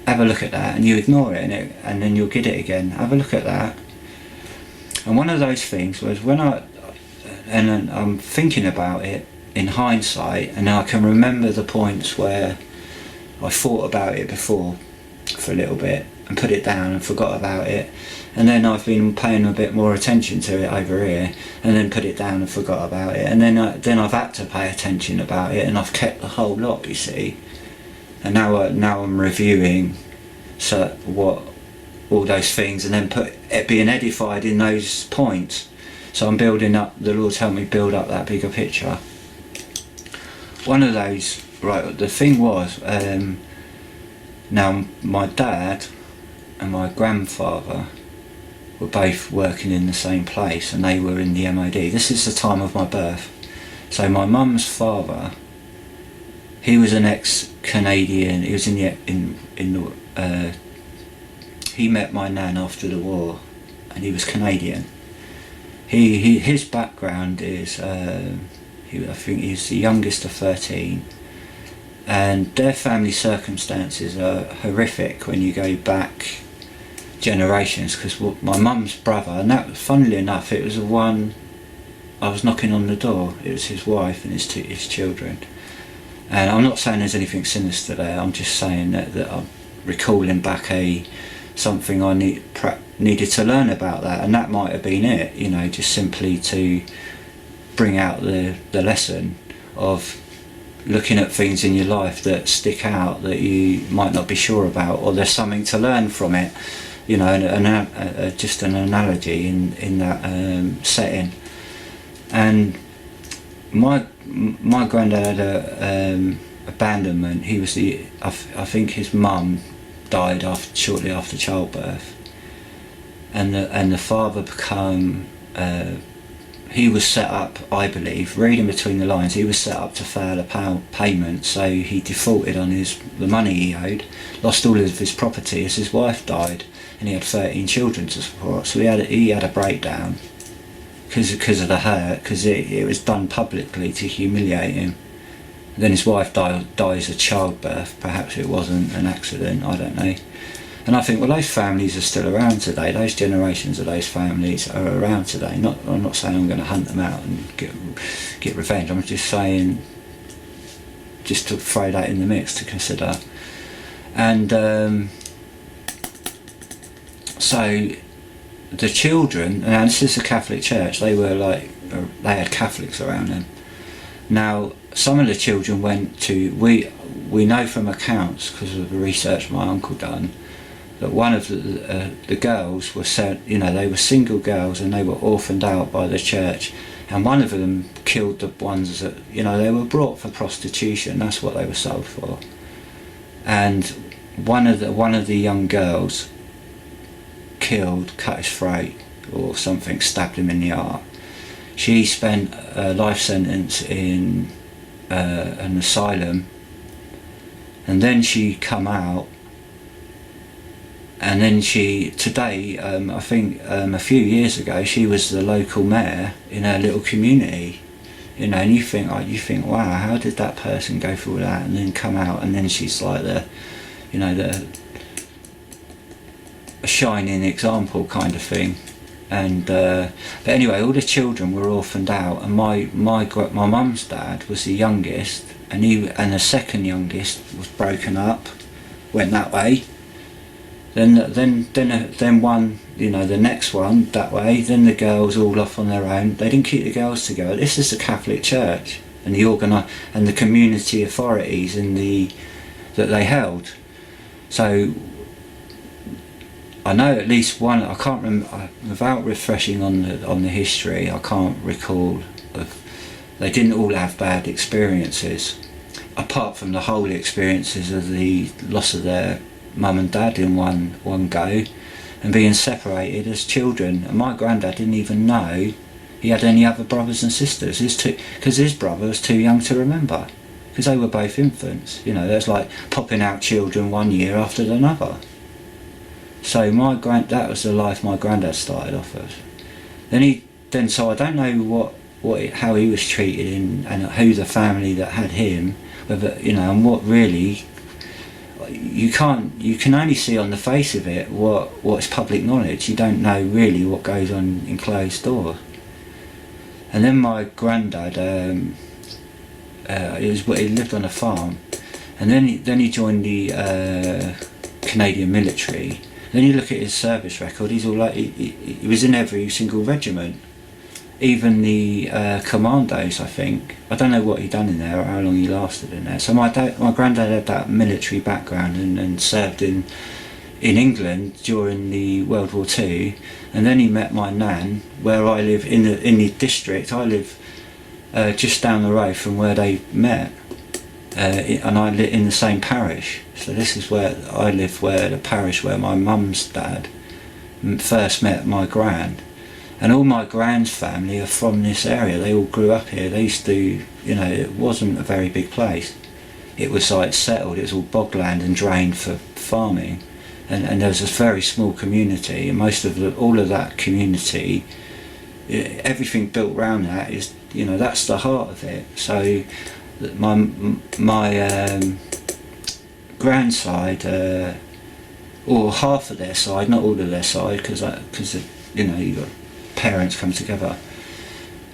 have a look at that, and you ignore it, and then you'll get it again. Have a look at that. And one of those things was when I'm thinking about it in hindsight, and I can remember the points where I thought about it before for a little bit and put it down and forgot about it, and then I've been paying a bit more attention to it over here and then put it down and forgot about it, and then I've had to pay attention about it and I've kept the whole lot, you see. And now I'm reviewing all those things and then put it being edified in those points. So I'm building up, the Lord's helped me build up that bigger picture. One of those, right, the thing was, now my dad and my grandfather were both working in the same place and they were in the MOD. This is the time of my birth. So my mum's father, he was an ex-Canadian, he was he met my nan after the war and he was Canadian. His background is, I think he's the youngest of 13, and their family circumstances are horrific when you go back generations, because my mum's brother, and that, funnily enough, it was the one I was knocking on the door, it was his wife and his children. And I'm not saying there's anything sinister there, I'm just saying that I'm recalling back something I needed to learn about that, and that might have been it, just simply to bring out the lesson of looking at things in your life that stick out that you might not be sure about, or there's something to learn from it, just an analogy in that setting. And my granddad had abandonment. He was I think his mum died shortly after childbirth, and the father became he was set up, I believe, reading between the lines, he was set up to fail a payment, so he defaulted on the money he owed, lost all of his property as his wife died, and he had 13 children to support, so he had a breakdown because of the hurt, because it was done publicly to humiliate him. Then his wife dies of childbirth, perhaps it wasn't an accident, I don't know. And I think, well, those families are still around today, those generations of those families are around today. I'm not saying I'm going to hunt them out and get revenge, I'm just saying, just to throw that in the mix to consider. And so the children, and this is the Catholic Church, they had Catholics around them. Now, some of the children went to, we know from accounts, because of the research my uncle done, that one of the girls were sent, they were single girls and they were orphaned out by the church, and one of them killed the ones that, they were brought for prostitution, that's what they were sold for. And one of the young girls cut his throat or something, stabbed him in the heart. She spent a life sentence in an asylum, and then she come out, and then today, I think a few years ago, she was the local mayor in her little community, and you think, wow, how did that person go through that and then come out, and then she's like a shining example kind of thing. And but anyway, all the children were orphaned out, and my mum's dad was the youngest, and the second youngest was broken up, went that way. Then one, the next one that way. Then the girls all off on their own. They didn't keep the girls together. This is the Catholic Church and and the community authorities that they held. So I know at least one. I can't remember, without refreshing on the history. I can't recall of. They didn't all have bad experiences, apart from the whole experiences of the loss of their mum and dad in one go, and being separated as children. And my granddad didn't even know he had any other brothers and sisters. Because his brother was too young to remember, because they were both infants. You know, there's like popping out children one year after another. So that was the life my granddad started off with. So I don't know how he was treated and who the family that had him, whether, you know, and what really, you can only see on the face of it what's public knowledge. You don't know really what goes on in closed doors. And then my granddad, he lived on a farm, and then he joined the Canadian military. Then you look at his service record. He's all like he was in every single regiment, even the commandos. I think, I don't know what he done in there or how long he lasted in there. So my granddad had that military background and served in England during the World War II, and then he met my nan where I live in the district. I live just down the road from where they met, and I live in the same parish. So this is where I live, where the parish where my mum's dad first met my grand. And all my grand's family are from this area. They all grew up here. They used to, you know, it wasn't a very big place. It was like settled. It was all bogland and drained for farming. And there was a very small community. And all of that community, everything built around that is, you know, that's the heart of it. So my grand side, or half of their side, not all of their side, because you know, you got parents come together,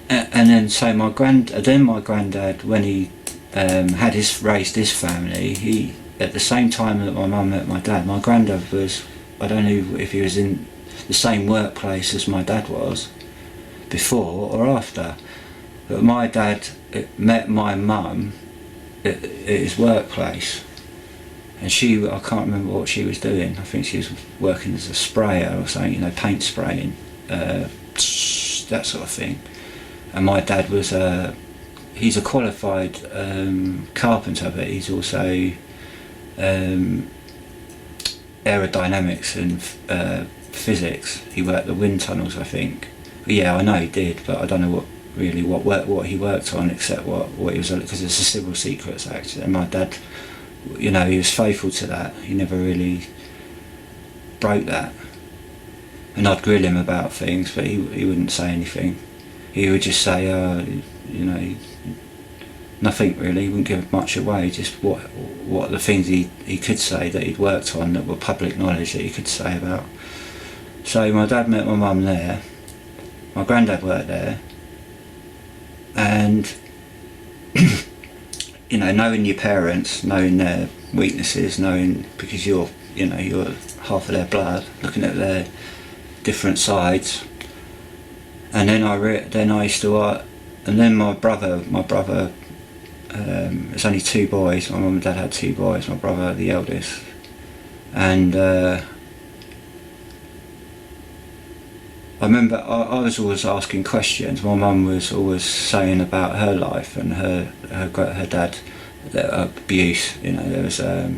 and then so my granddad, when he raised his family, he, at the same time that my mum met my dad, my granddad was, I don't know if he was in the same workplace as my dad was before or after, but my dad met my mum at his workplace, and I can't remember what she was doing. I think she was working as a sprayer or something, you know, paint spraying, that sort of thing. And my dad was he's a qualified carpenter, but he's also aerodynamics and physics. He worked the wind tunnels, I think. But yeah, I know he did, but I don't know what he worked on, except what he was, because it's a Civil Secrets Act. And my dad, you know, he was faithful to that. He never really broke that. And I'd grill him about things, but he wouldn't say anything. He would just say, you know, nothing really. He wouldn't give much away. Just what the things he could say that he'd worked on that were public knowledge that he could say about. So my dad met my mum there. My granddad worked there, and you know, knowing your parents, knowing their weaknesses, because you're half of their blood, looking at their different sides. And then I used to, and then my brother, it's only two boys. My mum and dad had two boys. My brother, the eldest, and I remember I was always asking questions. My mum was always saying about her life and her dad, abuse. You know, there was I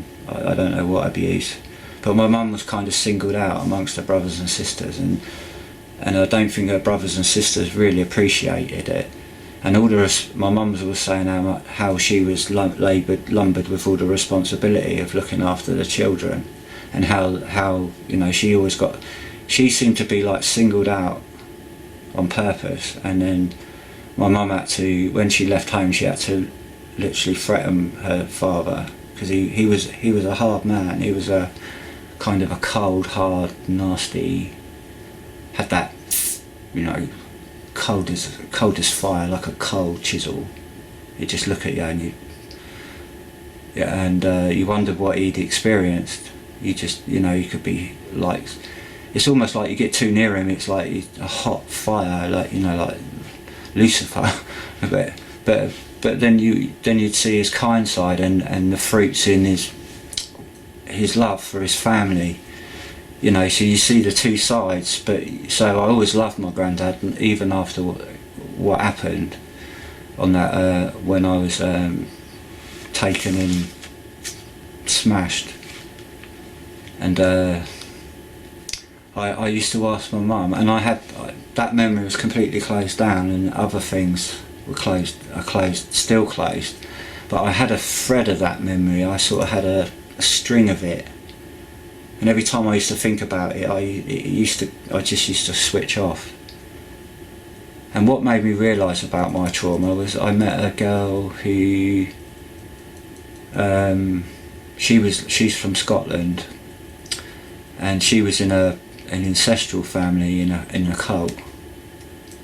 don't know what abuse, but my mum was kind of singled out amongst her brothers and sisters, and I don't think her brothers and sisters really appreciated it. And my mum was always saying how she was lumbered with all the responsibility of looking after the children, and how you know, she seemed to be like singled out on purpose. And then my mum had to, when she left home, she had to literally threaten her father, because he was a hard man. He was a kind of a cold, hard, nasty, had that, you know, cold as fire, like a cold chisel. He'd just look at you and you wondered what he'd experienced. You just, you know, you could be like, it's almost like you get too near him, it's like a hot fire, like, you know, like Lucifer. but then you'd see his kind side and the fruits in his love for his family. you know, so you see the two sides. But so I always loved my granddad, and even after what happened on that when I was taken and smashed, and I used to ask my mum, and that memory was completely closed down, and other things were still closed. But I had a thread of that memory. I sort of had a string of it, and every time I used to think about it, I just used to switch off. And what made me realise about my trauma was I met a girl who she's from Scotland, and she was in an ancestral family in a cult,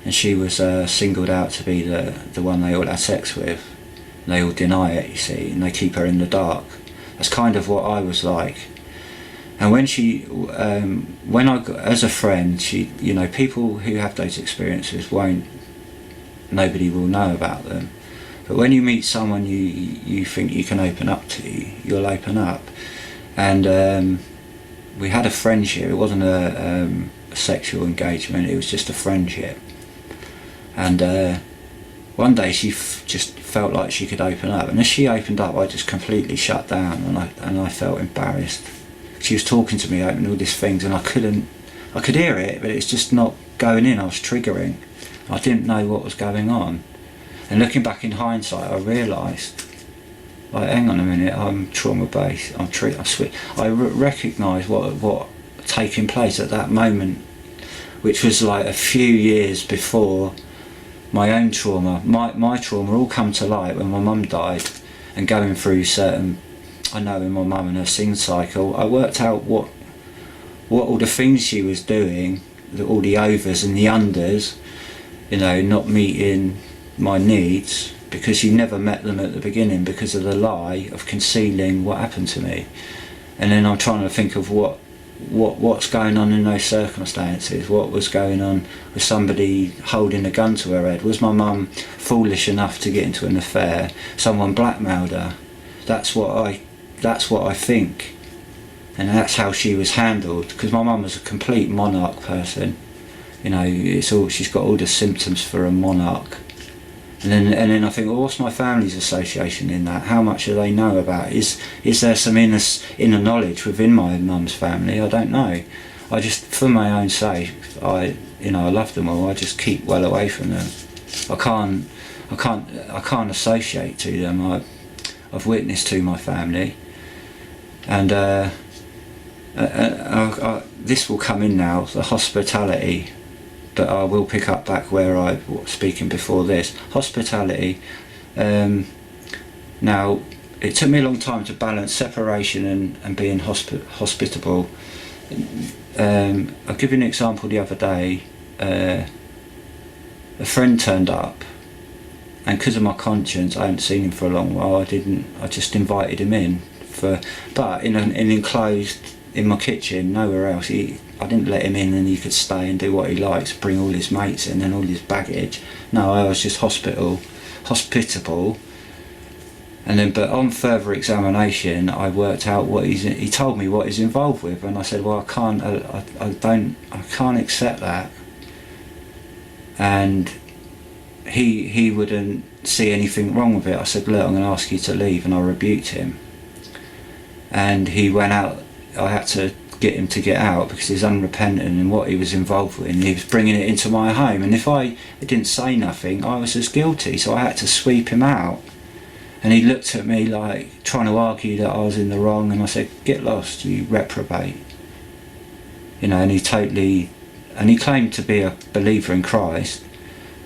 and she was singled out to be the one they all had sex with. They all deny it, you see, and they keep her in the dark. That's kind of what I was like. And when as a friend, she, you know, people who have those experiences nobody will know about them. But when you meet someone you think you can open up to, you'll open up. And we had a friendship. It wasn't a sexual engagement, it was just a friendship. And one day she just felt like she could open up, and as she opened up, I just completely shut down, and I felt embarrassed. She was talking to me, opening all these things, and I could hear it, but it's just not going in. I was triggering. I didn't know what was going on. And looking back in hindsight, I realised, like, hang on a minute, I'm trauma-based. I recognised what taking place at that moment, which was like a few years before my own trauma. My trauma all come to light when my mum died, and going through certain, I know in my mum and her sin cycle, I worked out what all the things she was doing, all the overs and the unders, you know, not meeting my needs, because she never met them at the beginning because of the lie of concealing what happened to me. And then I'm trying to think of what's going on in those circumstances. What was going on with somebody holding a gun to her head? Was my mum foolish enough to get into an affair? Someone blackmailed her? That's what I think, and that's how she was handled. Because my mum was a complete monarch person. You know, she's got all the symptoms for a monarch. And then I think, well, what's my family's association in that? How much do they know about it? Is there some inner knowledge within my mum's family? I don't know. I just, for my own sake, I love them all. I just keep well away from them. I can't associate to them. I've witnessed to my family, and this will come in now, the hospitality. But I will pick up back where I was speaking before this. Hospitality. Now, it took me a long time to balance separation and being hospitable. I'll give you an example. The other day, a friend turned up, and because of my conscience, I hadn't seen him for a long while. I just invited him in but in an enclosed, in my kitchen, nowhere else. I didn't let him in and he could stay and do what he likes, bring all his mates in and all his baggage. No, I was just hospitable. And then, but on further examination, I worked out he told me what he's involved with, and I said, well, I can't accept that. And he wouldn't see anything wrong with it. I said, look, I'm going to ask you to leave, and I rebuked him. And he went out. I had to get him to get out because he's unrepentant in what he was involved with, and he was bringing it into my home, and if I didn't say nothing, I was as guilty, so I had to sweep him out. And he looked at me like trying to argue that I was in the wrong, and I said, get lost, you reprobate. You know, and he claimed to be a believer in Christ.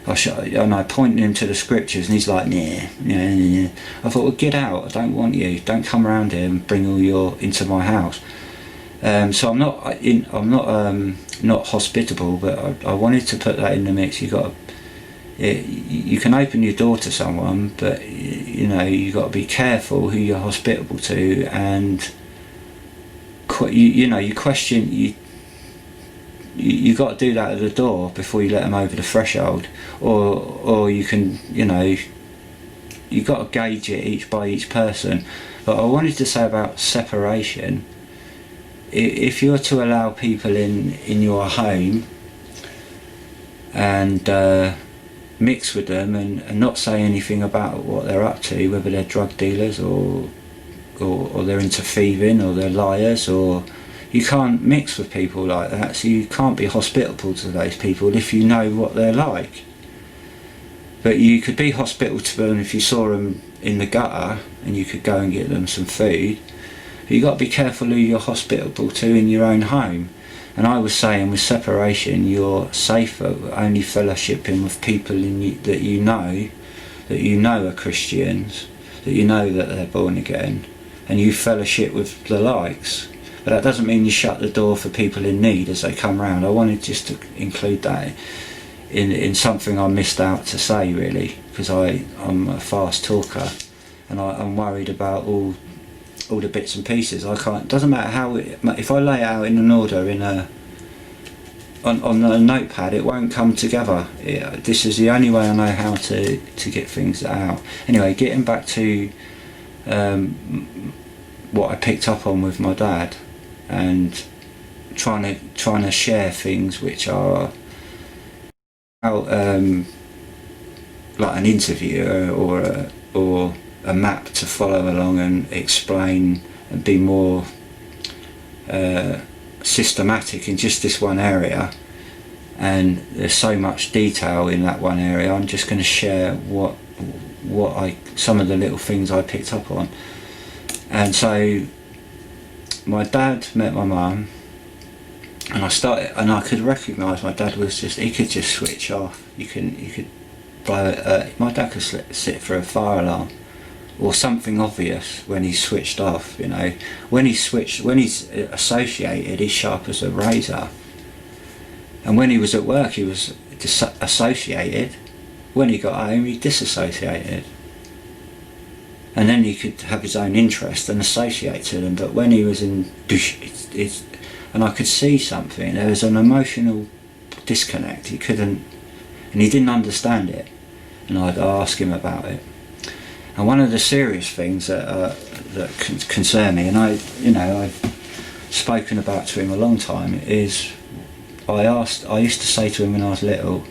And I pointed him to the scriptures, and he's like, nah. I thought, well, get out, I don't want you, don't come around here and bring all into my house. So I'm not hospitable, but I wanted to put that in the mix. You can open your door to someone, but you know, you got to be careful who you're hospitable to, and you question. You got to do that at the door before you let them over the threshold, or you can, you got to gauge it by each person. But I wanted to say about separation if you're to allow people in your home and mix with them and not say anything about what they're up to, whether they're drug dealers or they're into thieving or they're liars, or you can't mix with people like that, so you can't be hospitable to those people if you know what they're like. But you could be hospitable to them if you saw them in the gutter and you could go and get them some food. But you've got to be careful who you're hospitable to in your own home. And I was saying with separation, you're safer only fellowshipping with people that you know are Christians, that you know that they're born again, and you fellowship with the likes. But that doesn't mean you shut the door for people in need as they come round. I wanted just to include that in something I missed out to say, really, because I'm a fast talker and I'm worried about all the bits and pieces. I can't. Doesn't matter how if I lay it out in an order on a notepad, it won't come together. This is the only way I know how to get things out. Anyway, getting back to what I picked up on with my dad and trying to share things which are out, like an interview or a map to follow along and explain and be more systematic in just this one area, and there's so much detail in that one area. I'm just going to share some of the little things I picked up on. And so my dad met my mum, and I could recognise my dad was he could just switch off. You could blow my dad could sit for a fire alarm or something obvious when he's switched off. When he's associated, he's sharp as a razor. And when he was at work, he was associated. When he got home, he disassociated. And then he could have his own interest and associate to them. But when he was in, and I could see something, there was an emotional disconnect. He couldn't, and he didn't understand it. And I'd ask him about it. And one of the serious things that concern me, and I've spoken about to him a long time, is I used to say to him when I was little,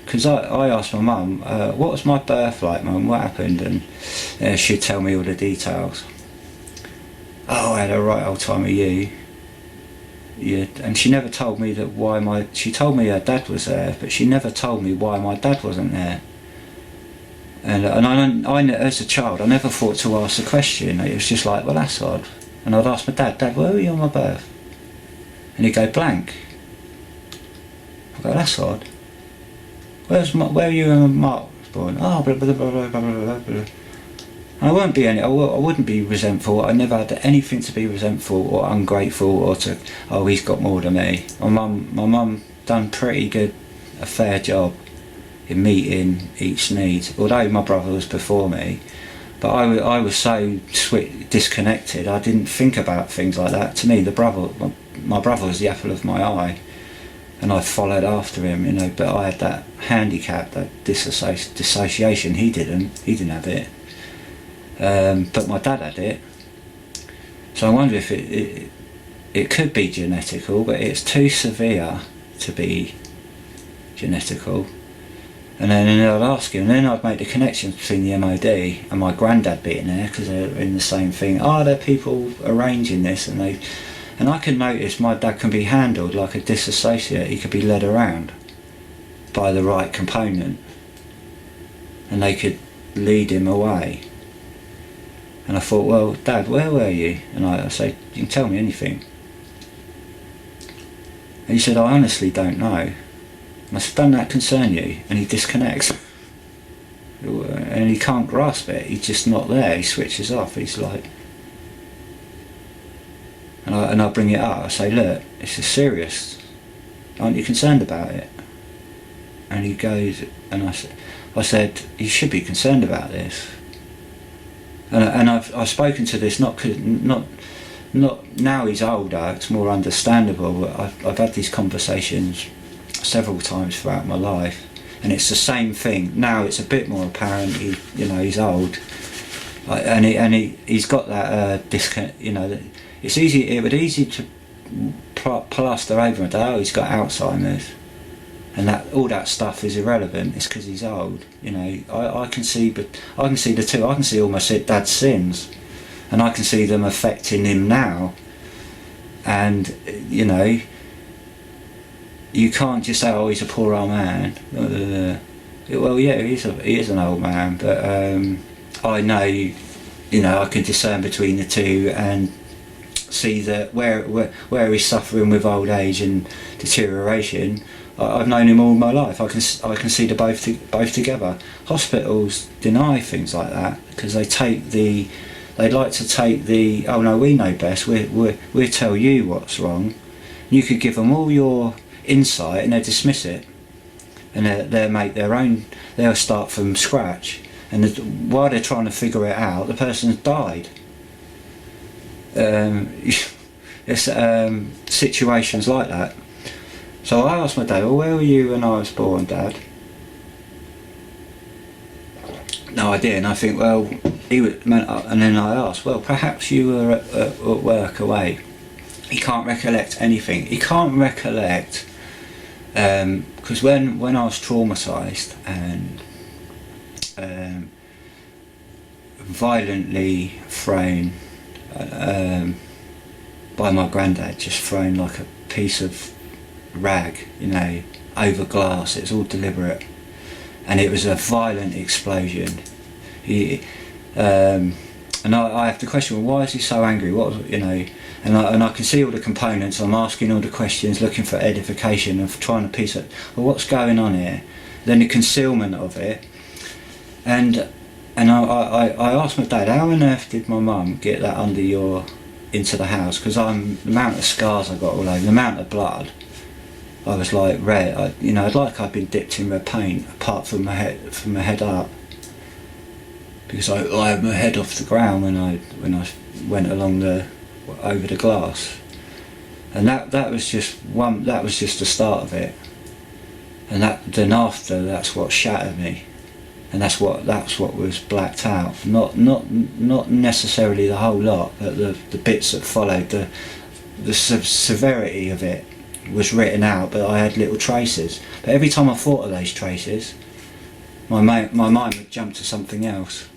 because I asked my mum, what was my birth like, Mum, what happened? And she'd tell me all the details. Oh, I had a right old time with you. Yeah, and she never told me she told me her dad was there, but she never told me why my dad wasn't there. And I as a child, I never thought to ask the question. It was just like, well, that's odd. And I'd ask my dad, where were you on my birth? And he'd go blank. I'd go, that's odd. Where were you when Mark was born? Oh, blah, blah, blah, blah, blah, blah, blah. I wouldn't be resentful. I never had anything to be resentful or ungrateful or he's got more than me. My mum done a fair job in meeting each need, although my brother was before me. But I was so disconnected, I didn't think about things like that. To me, my brother was the apple of my eye, and I followed after him, but I had that handicap, that dissociation. He didn't have it. But my dad had it. So I wonder if it could be genetical, but it's too severe to be genetical. And then I'd ask him, and then I'd make the connection between the MOD and my granddad being there, because they're in the same thing. Are there people arranging this? And I can notice my dad can be handled like a disassociate. He could be led around by the right component, and they could lead him away. And I thought, well, Dad, where were you? And I said, you can tell me anything. And he said, I honestly don't know. And I said, don't that concern you? And he disconnects. And he can't grasp it. He's just not there. He switches off. He's like... And I bring it up. I say, look, this is serious. Aren't you concerned about it? And he goes, and I said, you should be concerned about this. And I've spoken to this not now he's older, it's more understandable, but I've had these conversations several times throughout my life, and it's the same thing. Now it's a bit more apparent. He's old, and he's got that disconnect. it's easy. It would be easy to plaster over my dad. Oh, he's got Alzheimer's, and that all that stuff is irrelevant. It's because he's old. You know, I can see, but I can see the two. I can see all my dad's sins, and I can see them affecting him now. And you know, you can't just say, "Oh, he's a poor old man." Well, yeah, he is an old man, but I know, you know, I can discern between the two and see that where he's suffering with old age and deterioration. I've known him all my life. I can see the both together. Hospitals deny things like that because they like to take the, oh no, we know best. We'll tell you what's wrong. You could give them all your insight and they'll dismiss it, and they'll make their own. They'll start from scratch, and while they're trying to figure it out, the person's died. It's situations like that. So I asked my dad, "Well, where were you when I was born, Dad?" No idea. And I think, well, he was, and then I asked, "Well, perhaps you were at work away." He can't recollect anything. He can't recollect because when I was traumatised and violently thrown by my granddad, just thrown like a piece of rag, you know, over glass. It was all deliberate, and it was a violent explosion. And I have to question, well, why is he so angry? What, you know? And I can see all the components. I'm asking all the questions, looking for edification, of trying to piece it. Well, what's going on here? Then the concealment of it, and I asked my dad, how on earth did my mum get that into the house? Because the amount of scars I got all over, the amount of blood, I was like red. You know, I'd been dipped in red paint, apart from my head up, because I had my head off the ground when I went over the glass, and that was just the start of it, and then after, that's what shattered me, and that's what was blacked out. Not necessarily the whole lot, but the bits that followed. The severity of it was written out, but I had little traces. But every time I thought of those traces, my mind would jump to something else.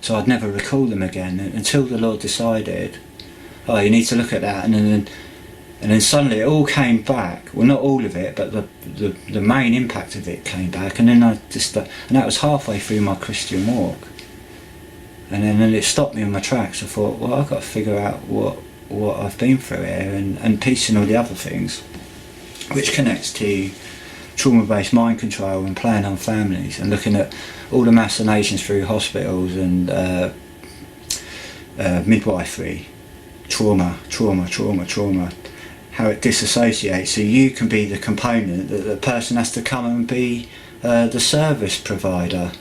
So I'd never recall them again until the Lord decided, oh, you need to look at that, and then suddenly it all came back. Well, not all of it, but the main impact of it came back, and then and that was halfway through my Christian walk, and then it stopped me in my tracks. I thought, well, I've got to figure out what I've been through here, and piecing all the other things, which connects to trauma-based mind control and playing on families, and looking at all the machinations through hospitals and midwifery, trauma, how it dissociates. So you can be the component that the person has to come and be the service provider.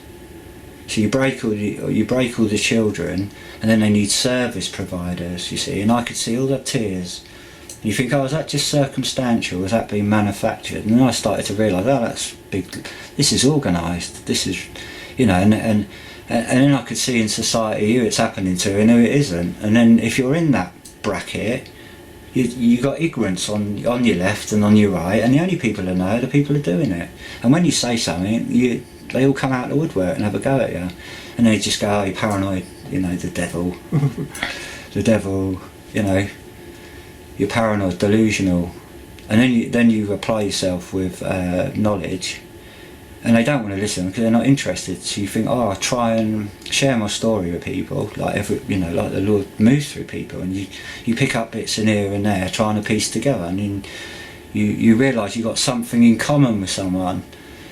So you break all the children, and then they need service providers, you see. And I could see all the tears. And you think, oh, is that just circumstantial? Is that being manufactured? And then I started to realise, oh, that's big. This is organised. This is, you know, and then I could see in society who it's happening to and who it isn't. And then if you're in that bracket, you got ignorance on your left and on your right, and the only people who know are the people who are doing it. And when you say something, they all come out of the woodwork and have a go at you, and they just go, oh, you're paranoid, you know, the devil, you know, you're paranoid, delusional. And then you apply yourself with knowledge, and they don't want to listen because they're not interested. So you think, oh, I'll try and share my story with people, like like the Lord moves through people, and you pick up bits in here and there, trying to piece together, and then you realise you've got something in common with someone.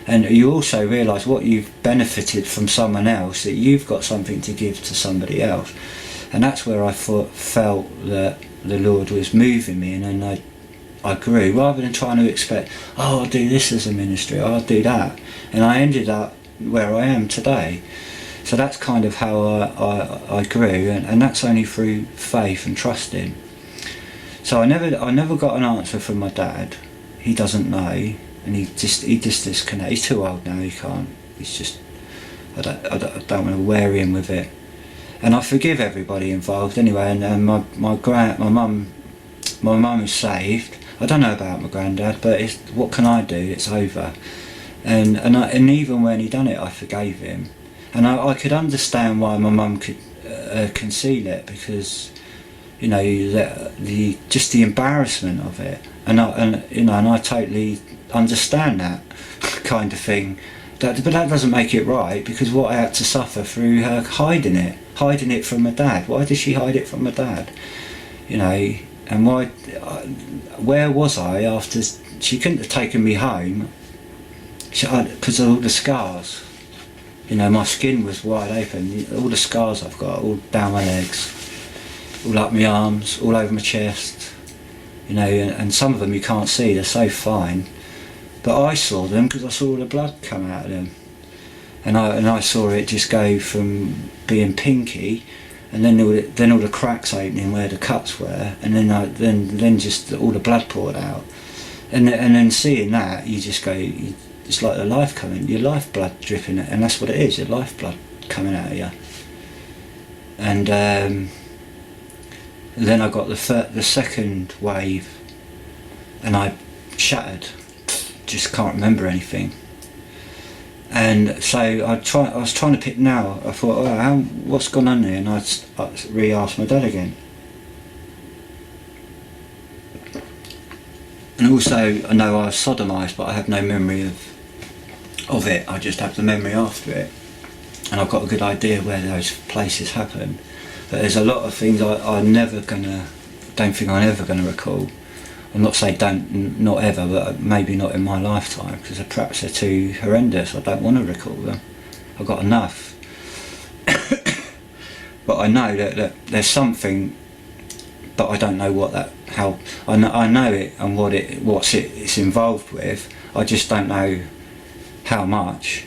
And you also realise what you've benefited from someone else, that you've got something to give to somebody else. And that's where I felt that the Lord was moving me, and then I grew, rather than trying to expect, oh, I'll do this as a ministry, I'll do that. And I ended up where I am today. So that's kind of how I grew, and that's only through faith and trusting. So I never got an answer from my dad. He doesn't know. And he just disconnects. He's too old now. He can't. He's just. I don't want to wear him with it. and I forgive everybody involved anyway. And my mum is saved. I don't know about my granddad, but what can I do? It's over. And even when he done it, I forgave him. And I could understand why my mum could conceal it, because you know the just the embarrassment of it, and I totally understand that kind of thing. But that doesn't make it right, because what I had to suffer through her hiding it from my dad. Why did she hide it from my dad? You know, and why? Where was I after? She couldn't have taken me home because of all the scars. You know, my skin was wide open. All the scars I've got, all down my legs, all up my arms, all over my chest. You know, and some of them you can't see, they're so fine. But I saw them because I saw all the blood come out of them. And I saw it just go from being pinky, and then all the cracks opening where the cuts were, and then just all the blood poured out. And then seeing that, you just go, it's like the life coming, your lifeblood dripping, and that's what it is, your lifeblood coming out of you. And then I got the second wave, and I shattered, just can't remember anything. And so I was trying to pick now. I thought, oh, what's gone on there? And I re-asked my dad again. And also, I know I was sodomised, but I have no memory of it. I just have the memory after it, and I've got a good idea where those places happened. But there's a lot of things don't think I'm ever gonna recall. I'm not saying not ever, but maybe not in my lifetime, because perhaps they're too horrendous. I don't want to recall them. I've got enough. But I know that there's something, but I don't know how. I know it and what it's involved with. I just don't know how much,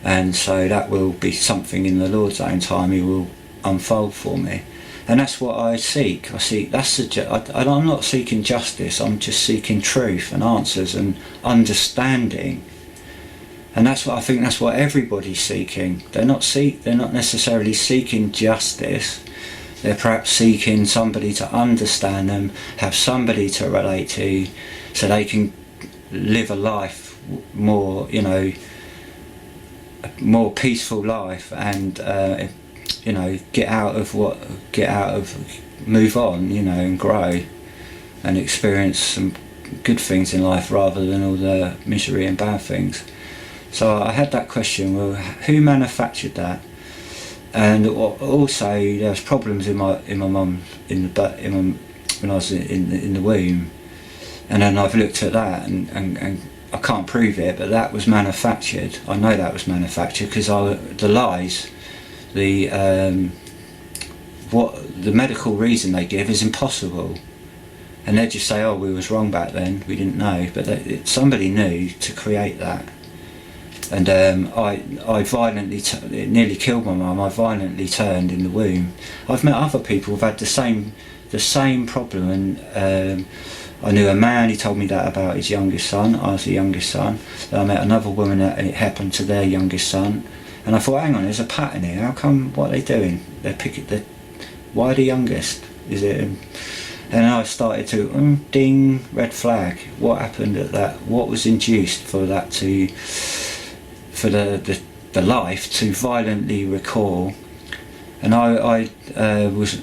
and so that will be something in the Lord's own time. He will unfold for me. And that's what I seek. I'm not seeking justice. I'm just seeking truth and answers and understanding. And that's what I think. That's what everybody's seeking. They're not necessarily seeking justice. They're perhaps seeking somebody to understand them, have somebody to relate to, so they can live a life more, more peaceful life, and move on, and grow and experience some good things in life rather than all the misery and bad things. So I had that question, well, who manufactured that? And also there was problems in my mum when I was in the womb, and then I've looked at that and I can't prove it, but that was manufactured. I know that was manufactured because the lies, the medical reason they give is impossible, and they just say, oh, we was wrong back then, we didn't know, but somebody knew to create that. And I violently, it nearly killed my mum. I violently turned in the womb. I've met other people who've had the same problem, and I knew a man, he told me that about his youngest son. I was the youngest son. Then I met another woman and it happened to their youngest son. And I thought, hang on, there's a pattern here. How come, what are they doing? Why the youngest? Is it? And I started to, ding, red flag. What happened at that? What was induced for that for the life to violently recall? And I was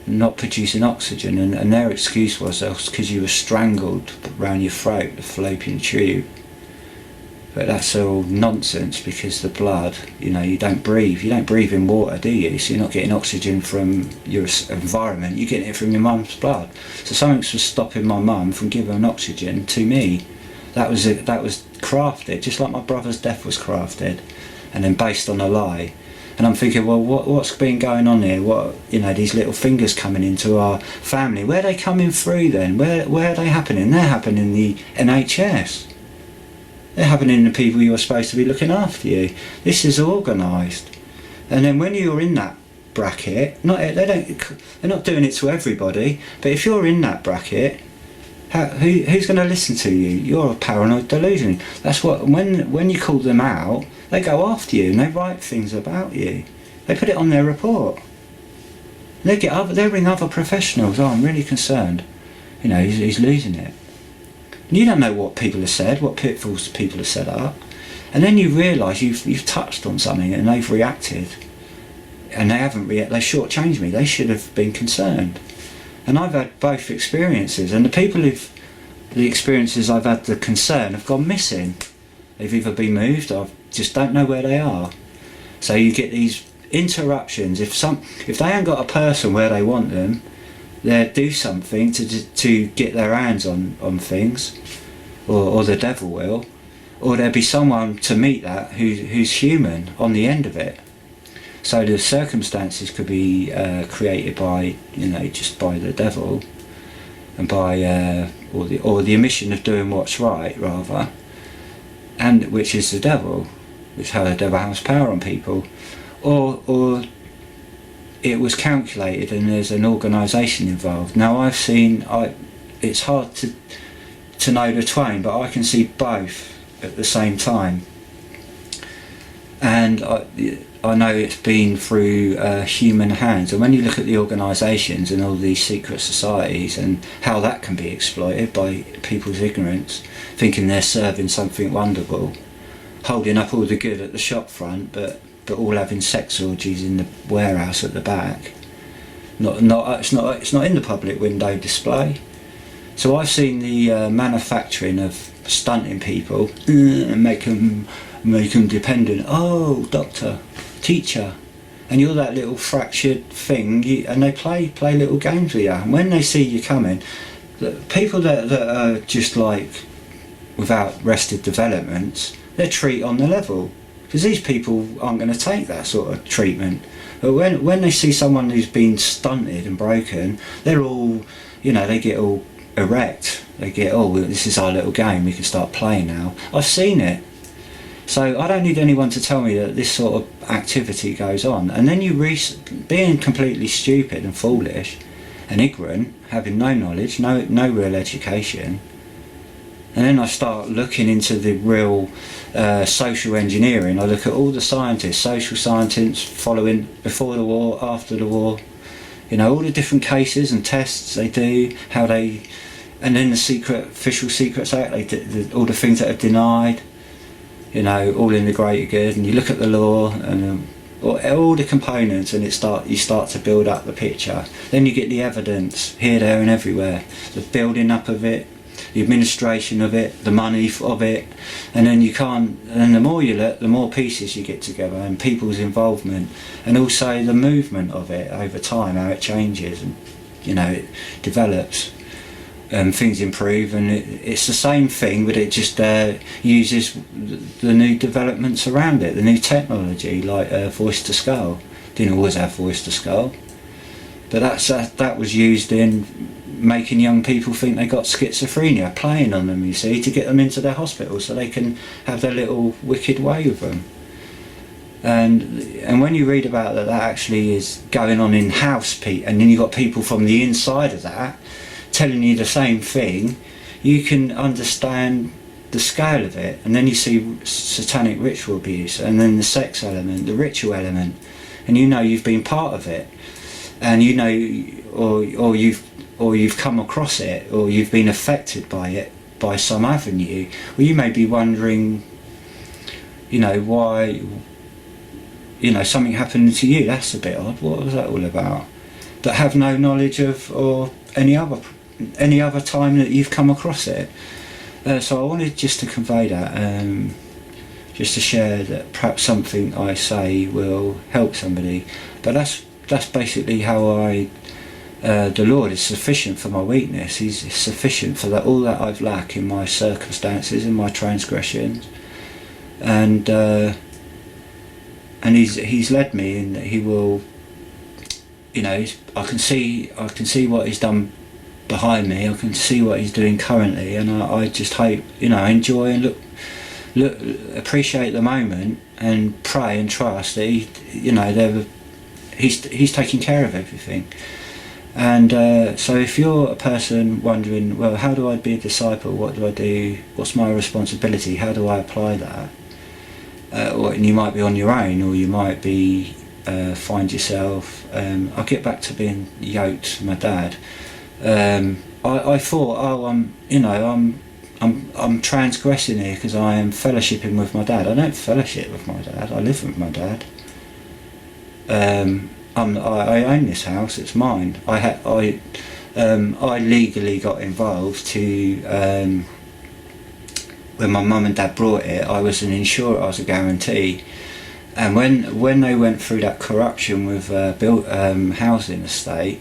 not producing oxygen, and their excuse was because you were strangled around your throat, the fallopian tube. But that's all nonsense, because the blood, you don't breathe in water, do you? So you're not getting oxygen from your environment, you're getting it from your mum's blood. So something was stopping my mum from giving oxygen to me. That was crafted, just like my brother's death was crafted, and then based on a lie. And I'm thinking, well, what's been going on here? These little fingers coming into our family, where are they coming through then? Where are they happening? They're happening in the NHS. They're happening in the people who are supposed to be looking after you. This is organised. And then when you're in that bracket, they're not doing it to everybody, but if you're in that bracket, who's going to listen to you? You're a paranoid delusion. That's what, when you call them out, they go after you and they write things about you. They put it on their report. They ring other professionals. Oh, I'm really concerned. You know, he's losing it. And you don't know what people have said, what pitfalls people have set up, and then you realise you've touched on something and they've reacted, and they haven't reacted. They shortchanged me. They should have been concerned. And I've had both experiences, and the experiences I've had the concern have gone missing. They've either been moved, or I just don't know where they are. So you get these interruptions. If they ain't got a person where they want them, they'll do something to get their hands on things, or the devil will, or there'll be someone to meet that who's human on the end of it. So the circumstances could be created by, you know, just by the devil, and by or the omission of doing what's right, rather, and which is the devil, which is how the devil has power on people, or it was calculated and there's an organisation involved. Now I've seen, it's hard to know the twain, but I can see both at the same time, and I know it's been through human hands. And when you look at the organisations and all these secret societies and how that can be exploited by people's ignorance, thinking they're serving something wonderful, holding up all the good at the shop front, but all having sex orgies in the warehouse at the back. It's not in the public window display. So I've seen the manufacturing of stunting people and make them dependent. Oh, doctor, teacher, and you're that little fractured thing, and they play little games with you. And when they see you coming, the people that are just like without rested developments, they treat on the level, because these people aren't going to take that sort of treatment. But when they see someone who's been stunted and broken, they're all, you know, they get all erect. They get, oh, well, this is our little game, we can start playing now. I've seen it. So I don't need anyone to tell me that this sort of activity goes on. And then being completely stupid and foolish and ignorant, having no knowledge, no real education, and then I start looking into the real social engineering. I look at all the scientists, social scientists following before the war, after the war, you know, all the different cases and tests they do, and then the Official Secrets Act, all the things that are denied, you know, all in the greater good. And you look at the law and all the components, and you start to build up the picture. Then you get the evidence here, there and everywhere, the building up of it, the administration of it, the money of it, and then the more you look, the more pieces you get together, and people's involvement, and also the movement of it over time, how it changes, and, you know, it develops. Things improve, and it's the same thing, but it just uses the new developments around it, the new technology, like voice to skull. Didn't always have voice to skull, but that was used in making young people think they got schizophrenia, playing on them, you see, to get them into their hospital so they can have their little wicked way with them. And when you read about that actually is going on in house, and then you've got people from the inside of that telling you the same thing, you can understand the scale of it. And then you see satanic ritual abuse, and then the sex element, the ritual element, and you know you've been part of it, and you know, or you've come across it, or you've been affected by it by some avenue. Well, you may be wondering, you know, why, you know, something happened to you. That's a bit odd. What was that all about? But have no knowledge of, or any other time that you've come across it. So I wanted just to convey that, just to share that perhaps something I say will help somebody. But that's basically how the Lord is sufficient for my weakness. He's sufficient for all that I've lacked in my circumstances, in my transgressions, and He's led me, and He will. You know, I can see what He's done behind me. I can see what He's doing currently, and I just hope, you know, enjoy and look, appreciate the moment, and pray and trust that He's taking care of everything. And so, if you're a person wondering, well, how do I be a disciple? What do I do? What's my responsibility? How do I apply that? And you might be on your own, or you might be find yourself. I get back to being yoked to my dad. I thought, oh, I'm transgressing here because I am fellowshipping with my dad. I don't fellowship with my dad. I live with my dad. I own this house. It's mine. I legally got involved to. When my mum and dad brought it, I was an insurer. I was a guarantee. And when they went through that corruption with housing estate,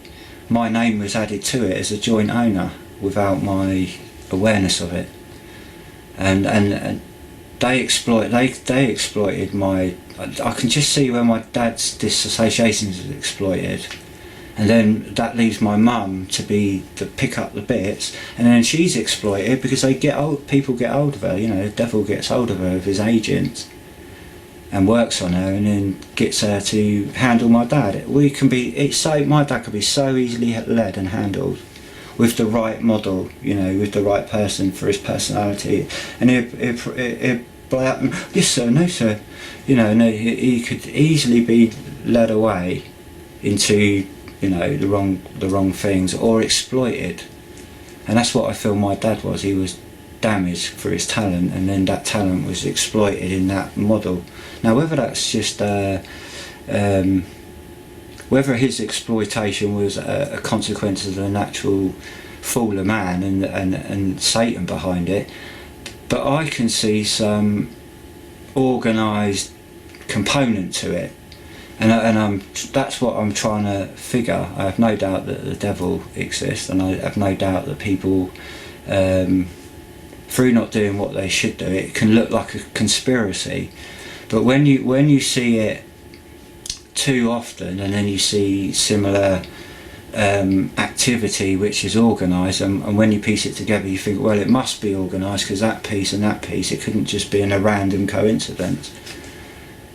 my name was added to it as a joint owner without my awareness of it, and they exploited my. I can just see where my dad's dissociation is exploited, and then that leaves my mum to pick up the bits, and then she's exploited because people get hold of her. The devil gets hold of her with his agent and works on her, and then gets her to handle my dad. My dad could be so easily led and handled with the right model, with the right person for his personality, and he'd play up and, yes sir, no sir, no, he could easily be led away into the wrong things, or exploited. And that's what I feel my dad was. He was damaged for his talent, and then that talent was exploited in that model. Now whether that's just whether his exploitation was a consequence of the natural fall of man and Satan behind it, but I can see some organised component to it, and that's what I'm trying to figure. I have no doubt that the devil exists, and I have no doubt that people, through not doing what they should do, it can look like a conspiracy. But when you see it too often, and then you see similar activity which is organised, and when you piece it together you think, well, it must be organised because that piece and that piece, it couldn't just be in a random coincidence.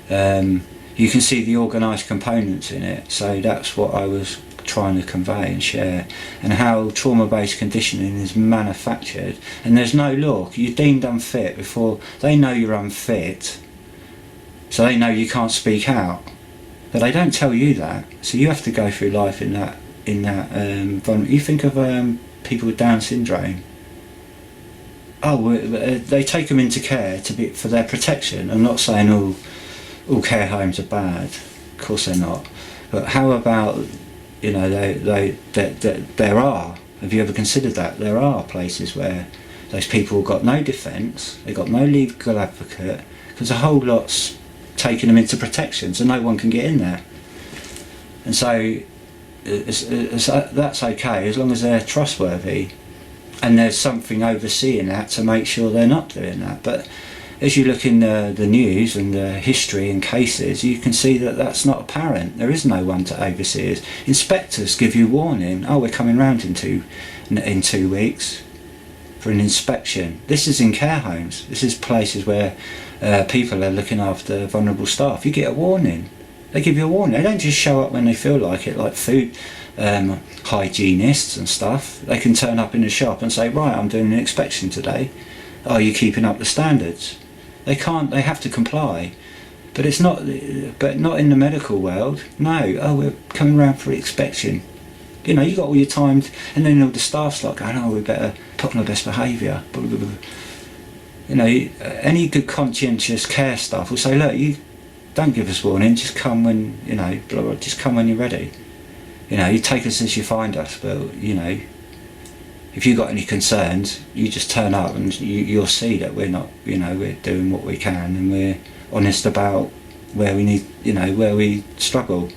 You can see the organised components in it. So that's what I was trying to convey and share, and how trauma-based conditioning is manufactured, and there's no law. You're deemed unfit before they know you're unfit, so they know you can't speak out, but they don't tell you that. So you have to go through life in that you think of people with Down syndrome. They take them into care for their protection. I'm not saying all care homes are bad, of course they're not, but how about there are, have you ever considered that there are places where those people got no defence, they got no legal advocate, because a whole lot's taking them into protection, so no one can get in there. And so that's okay as long as they're trustworthy and there's something overseeing that to make sure they're not doing that. But as you look in the news and the history and cases, you can see that that's not apparent. There is no one to oversee it. Inspectors give you warning, we're coming round in 2 weeks for an inspection. This is in care homes. This is places where people are looking after vulnerable staff. You get a warning. They give you a warning. They don't just show up when they feel like it, like food hygienists and stuff. They can turn up in the shop and say, right, I'm doing an inspection today. Are you keeping up the standards? They can't. They have to comply. But it's not. But not in the medical world. No. We're coming round for inspection. You got all your time, and then all the staff's like, we better put on our best behaviour. Any good conscientious care staff will say, look, you don't give us warning. Just come when just come when you're ready. You take us as you find us. But if you've got any concerns, you just turn up, and you'll see that we're not. We're doing what we can, and we're honest about where we need. Where we struggle.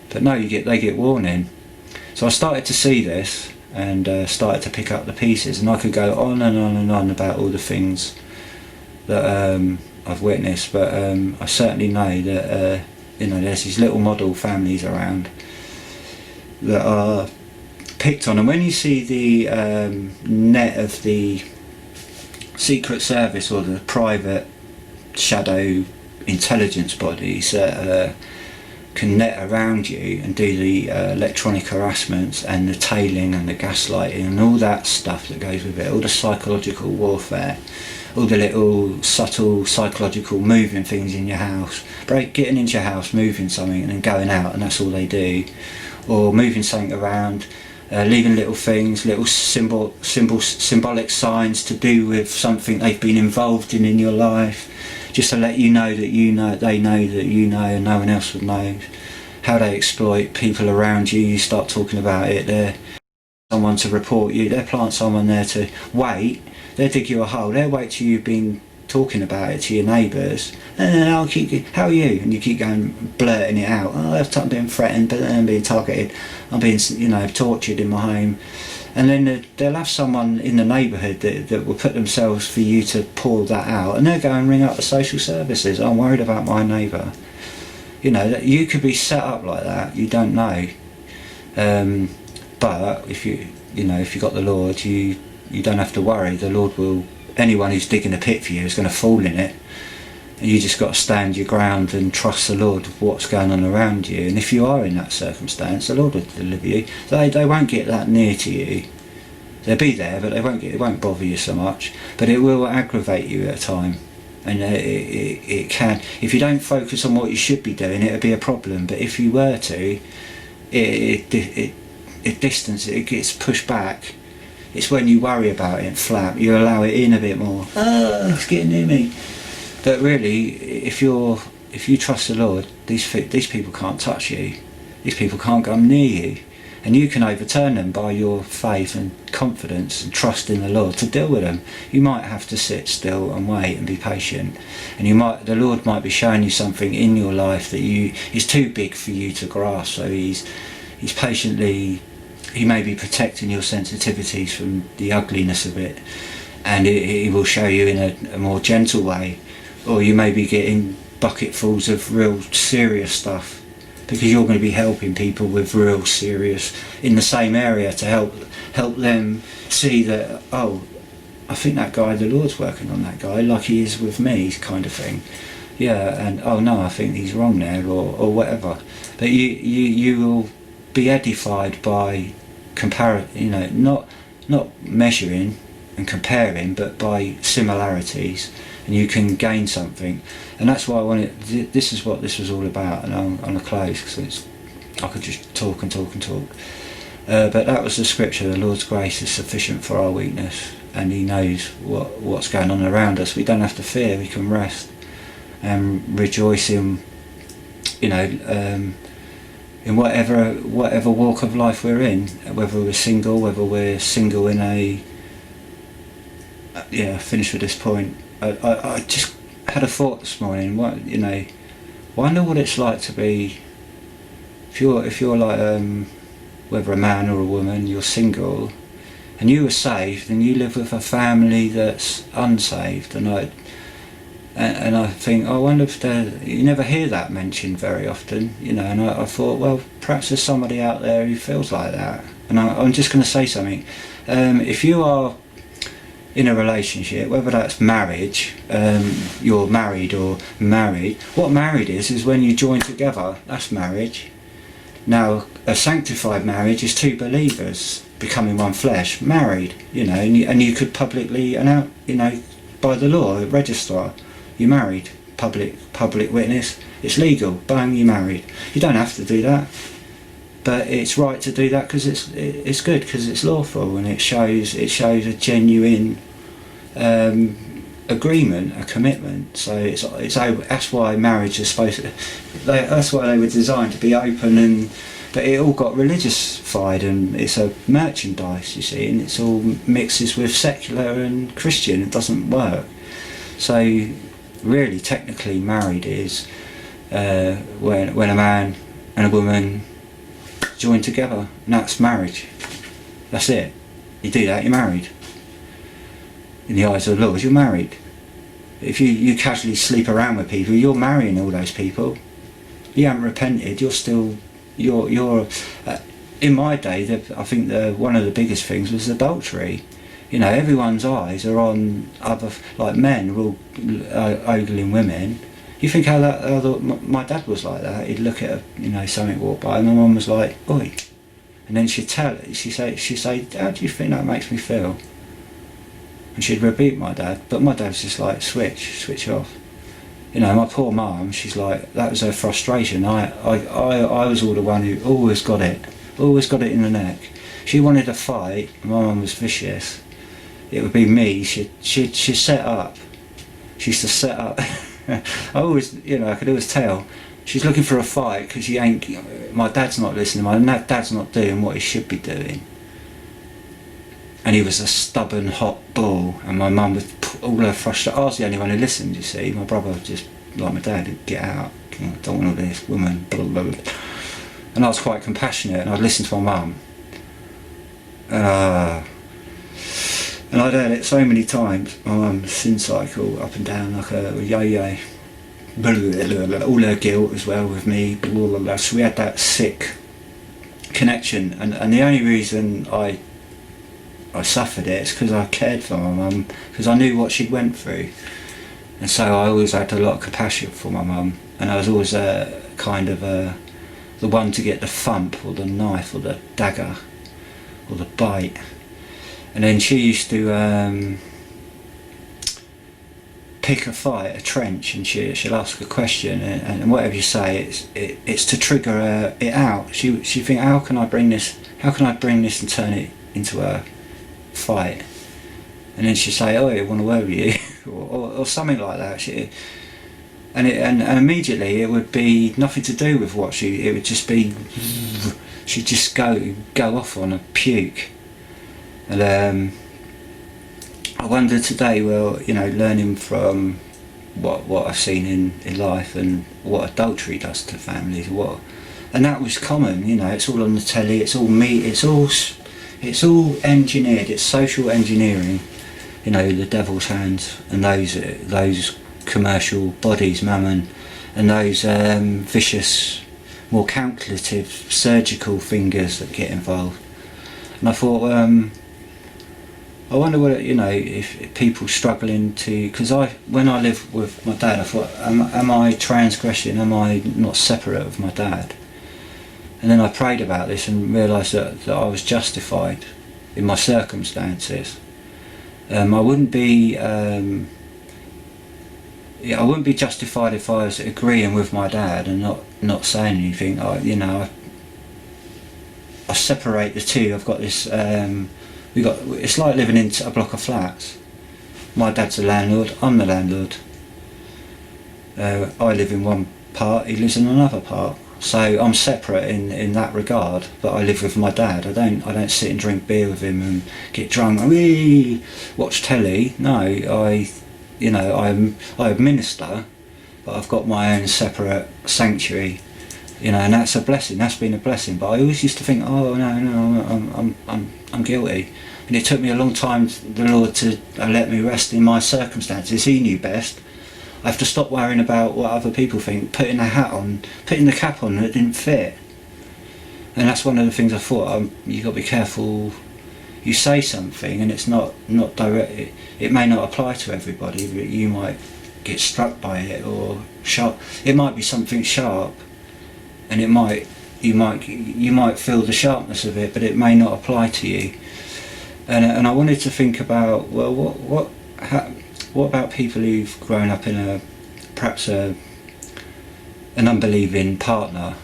But no, they get warning. So I started to see this, and started to pick up the pieces, and I could go on and on and on about all the things that I've witnessed. But I certainly know that there's these little model families around that are picked on, and when you see the net of the Secret Service or the private shadow intelligence bodies that can net around you and do the electronic harassments and the tailing and the gaslighting and all that stuff that goes with it, all the psychological warfare, all the little subtle psychological moving things in your house, getting into your house, moving something and then going out, and that's all they do, or moving something around, leaving little things, little symbolic signs to do with something they've been involved in your life, just to let you know that you know, they know that you know, and no one else would know. How they exploit people around you, you start talking about it, they're someone to report you, they'll plant someone there to wait, they'll dig you a hole, they'll wait till you've been talking about it to your neighbours, and then I'll keep, how are you? And you keep going, blurting it out, oh, I'm being threatened, but I'm being targeted, I'm being, you know, tortured in my home. And then they'll have someone in the neighbourhood that will put themselves for you to pull that out, and they'll go and ring up the social services. I'm worried about my neighbour. You know, that you could be set up like that. You don't know. But if if you got the Lord, you don't have to worry. The Lord will. Anyone who's digging a pit for you is going to fall in it. And you just got to stand your ground and trust the Lord of what's going on around you. And if you are in that circumstance, the Lord will deliver you. They won't get that near to you. They'll be there, but it won't bother you so much. But it will aggravate you at a time. And it can. If you don't focus on what you should be doing, it'll be a problem. But if you were to, it gets pushed back. It's when you worry about it and flap, you allow it in a bit more. Oh, it's getting near me. But really, if you trust the Lord, these people can't touch you. These people can't come near you. And you can overturn them by your faith and confidence and trust in the Lord to deal with them. You might have to sit still and wait and be patient. And the Lord might be showing you something in your life that is too big for you to grasp. So he's patiently, he may be protecting your sensitivities from the ugliness of it. And he will show you in a more gentle way. Or you may be getting bucketfuls of real serious stuff, because you're going to be helping people with real serious in the same area to help them see that, oh, I think that guy, the Lord's working on that guy like he is with me, kind of thing. Yeah, and oh no, I think he's wrong there, or whatever. But you will be edified by not measuring and comparing, but by similarities. And you can gain something, and that's why I wanted. This is what this was all about, and I'm gonna close because I could just talk and talk and talk. But that was the scripture. The Lord's grace is sufficient for our weakness, and He knows what's going on around us. We don't have to fear. We can rest and rejoice in, in whatever walk of life we're in. Whether we're single in a. Finish with this point. I just had a thought this morning. Wonder what it's like to be. If you're like whether a man or a woman, you're single, and you were saved, and you live with a family that's unsaved, and I think, I wonder if you never hear that mentioned very often, And I thought, well, perhaps there's somebody out there who feels like that. And I'm just going to say something. If you are in a relationship, whether that's marriage, you're married or married. What married is when you join together. That's marriage. Now, a sanctified marriage is two believers becoming one flesh, married. And you could publicly announce, by the law, registrar, you're married. Public witness. It's legal. Bang, you're married. You don't have to do that. But it's right to do that because it's good, because it's lawful, and it shows a genuine agreement, a commitment. So that's why marriage is supposed to. That's why they were designed to be open, but it all got religiousfied, and it's a merchandise, you see, and it's all mixes with secular and Christian. It doesn't work. So really, technically, married is when a man and a woman join together, and that's marriage. That's it. You do that, you're married. In the eyes of the Lord, you're married. If you casually sleep around with people, you're marrying all those people. You haven't repented. You're still you're. In my day, I think one of the biggest things was adultery. Everyone's eyes are on other, like men are all ogling women, You think how my dad was like that? He'd look at something walk by, and my mum was like, "Oi," and then she'd say, "How do you think that makes me feel?" And she'd rebuke my dad, but my dad's just like, switch off. My poor mum, she's like, that was her frustration. I was all the one who always got it in the neck. She wanted a fight. My mum was vicious. It would be me. She'd set up. She used to set up. I could always tell she's looking for a fight because my dad's not listening. My dad's not doing what he should be doing. And he was a stubborn, hot bull, and my mum would put all her frustration. I was the only one who listened, you see. My brother was just like my dad, would get out, I don't want all this, woman, blah, blah, blah. And I was quite compassionate, and I'd listen to my mum. And I'd heard it so many times, my mum's sin cycle, up and down like a yo-yo. All her guilt as well with me, so we had that sick connection, and the only reason I suffered it is because I cared for my mum, because I knew what she'd went through, and so I always had a lot of compassion for my mum, and I was always the one to get the thump or the knife or the dagger or the bite. And then she used to pick a fight, a trench, and she'll ask a question, and whatever you say, it's to trigger it out. She think, how can I bring this and turn it into a fight? And then she'd say, "Oh, I want to work with you," or something like that. And immediately it would be nothing to do with it would just be, she'd just go off on a puke. And I wonder today, learning from what I've seen in life and what adultery does to families, and that was common. It's all on the telly. It's all it's all engineered. It's social engineering. The devil's hands and those commercial bodies, mammon, and those vicious, more calculative, surgical fingers that get involved. And I thought, I wonder what if people struggling to, because when I lived with my dad, I thought, am I transgressing? Am I not separate of my dad? And then I prayed about this and realised that I was justified in my circumstances. I wouldn't be justified if I was agreeing with my dad and not saying anything. I separate the two. I've got this. It's like living in a block of flats. My dad's the landlord. I'm the landlord. I live in one part. He lives in another part. So I'm separate in that regard, but I live with my dad. I don't sit and drink beer with him and get drunk. Watch telly. No, I administer, but I've got my own separate sanctuary. And that's a blessing. That's been a blessing. But I always used to think, oh no, I'm guilty. And it took me a long time, the Lord, to let me rest in my circumstances. He knew best. I have to stop worrying about what other people think, putting the cap on that didn't fit. And that's one of the things I thought, you've got to be careful. You say something and it's not direct, it may not apply to everybody, but you might get struck by it, or sharp. It might be something sharp, and you might feel the sharpness of it, but it may not apply to you. And I wanted to think about, well, what about people who've grown up in perhaps an unbelieving partner,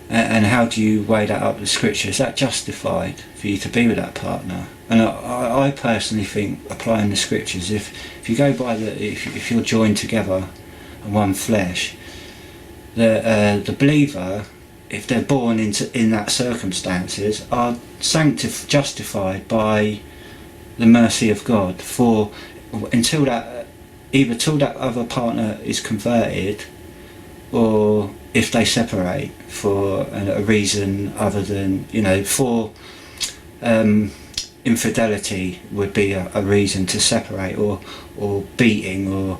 and how do you weigh that up with Scripture? Is that justified for you to be with that partner? And I personally think, applying the Scriptures, if you go by if you're joined together in one flesh, the believer, if they're born in that circumstances, are justified by the mercy of God until that other partner is converted, or if they separate for a reason other than, for infidelity would be a reason to separate, or beating, or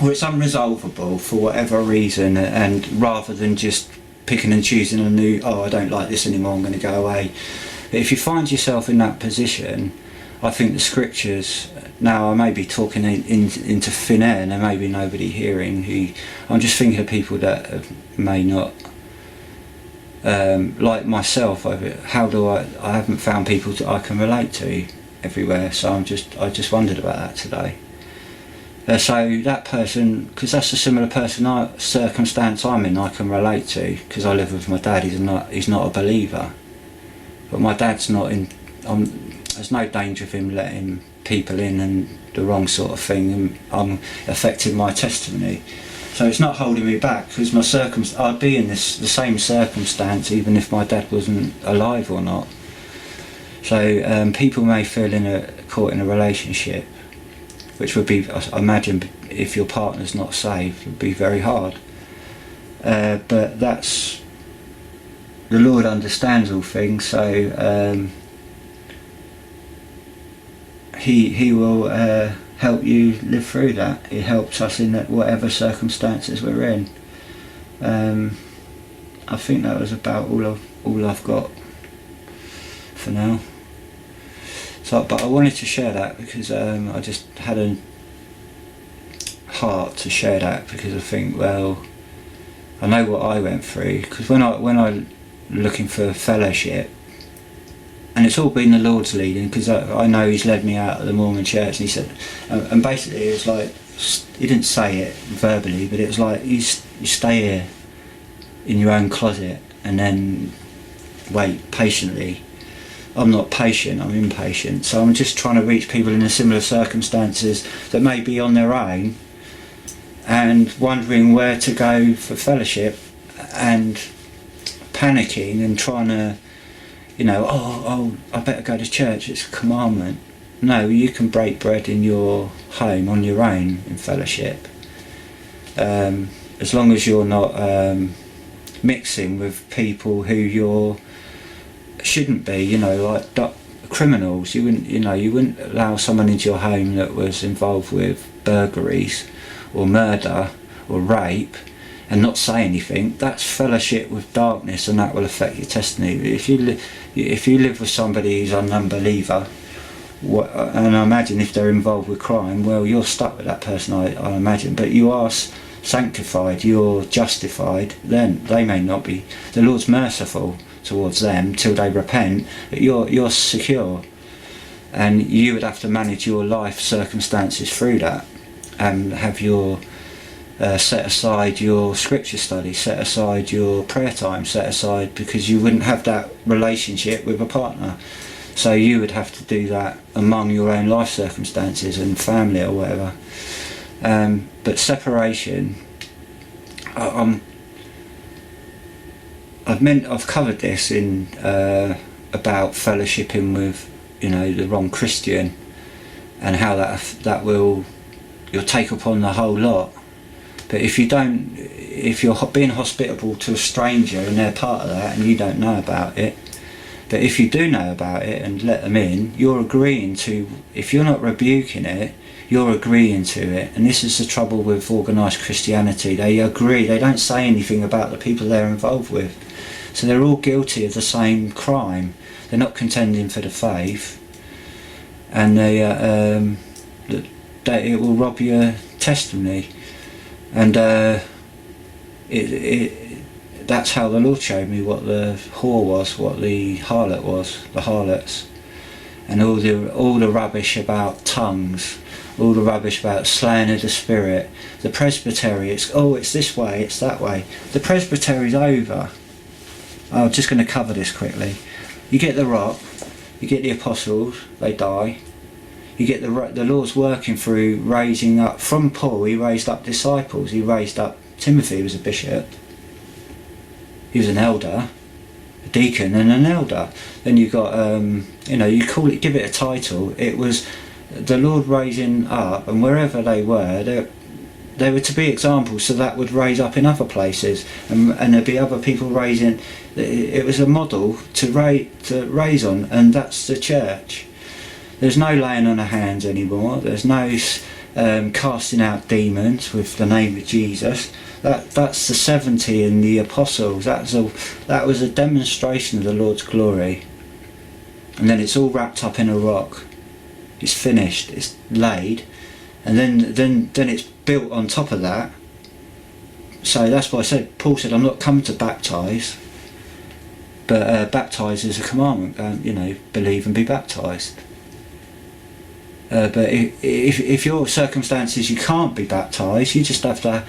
or it's unresolvable for whatever reason, and rather than just picking and choosing I don't like this anymore, I'm going to go away. But if you find yourself in that position, I think the Scriptures now I may be talking into thin air and there may be nobody hearing. I'm just thinking of people that may not, like myself. I haven't found people I can relate to everywhere, so I just wondered about that today. So that person, because that's a similar circumstance I'm in, I can relate to, because I live with my dad. He's not a believer, but my dad's not in. There's no danger of him letting people in and the wrong sort of thing, and I'm affecting my testimony. So it's not holding me back, because I'd be in the same circumstance even if my dad wasn't alive or not. So people may feel caught in a relationship, which would be, I imagine, if your partner's not saved, would be very hard. But that's, the Lord understands all things, so He will help you live through that. He helps us in whatever circumstances we're in. I think that was about all I've got for now. So, but I wanted to share that because I just had a heart to share that, because I think, well, I know what I went through. Because when I looking for fellowship, and it's all been the Lord's leading, because I know He's led me out of the Mormon church, and He said, and basically it was like, He didn't say it verbally, but it was like, you stay here in your own closet and then wait patiently. I'm not patient, I'm impatient. So I'm just trying to reach people in similar circumstances that may be on their own and wondering where to go for fellowship, and panicking and trying to, I better go to church, it's a commandment. No, you can break bread in your home on your own in fellowship, as long as you're not mixing with people who you shouldn't be, like criminals. You wouldn't allow someone into your home that was involved with burglaries or murder or rape and not say anything. That's fellowship with darkness, and that will affect your testimony. If you live with somebody who's an unbeliever, and I imagine if they're involved with crime, well, you're stuck with that person, I imagine, but you are sanctified, you're justified. Then they may not be. The Lord's merciful towards them till they repent, but you're secure, and you would have to manage your life circumstances through that, and have your set aside your scripture study, set aside your prayer time, set aside, because you wouldn't have that relationship with a partner. So you would have to do that among your own life circumstances and family or whatever. But separation, I've covered this in about fellowshipping with the wrong Christian, and how you'll take upon the whole lot. But if you're being hospitable to a stranger and they're part of that and you don't know about it, but if you do know about it and let them in, you're agreeing to, if you're not rebuking it, you're agreeing to it. And this is the trouble with organised Christianity. They agree, they don't say anything about the people they're involved with. So they're all guilty of the same crime. They're not contending for the faith, and it will rob your testimony. And that's how the Lord showed me what the whore was, what the harlot was, the harlots, and all the rubbish about tongues, all the rubbish about slaying of the spirit. The presbytery, it's this way, it's that way. The presbytery's over. I'm just going to cover this quickly. You get the rock, you get the apostles, they die. You get the Lord's working through raising up. From Paul, He raised up disciples. He raised up Timothy, who was a bishop. He was an elder, a deacon and an elder. Then you got, you call it, give it a title. It was the Lord raising up, and wherever they were to be examples, so that would raise up in other places, and there'd be other people raising. It was a model to raise on, and that's the church. There's no laying on of hands anymore. There's no casting out demons with the name of Jesus. That's the 70 and the apostles. That was a demonstration of the Lord's glory. And then it's all wrapped up in a rock. It's finished. It's laid, and then it's built on top of that. So that's why I said, Paul said, I'm not come to baptise, but baptise is a commandment. Believe and be baptised. But if your circumstances you can't be baptised, you just have to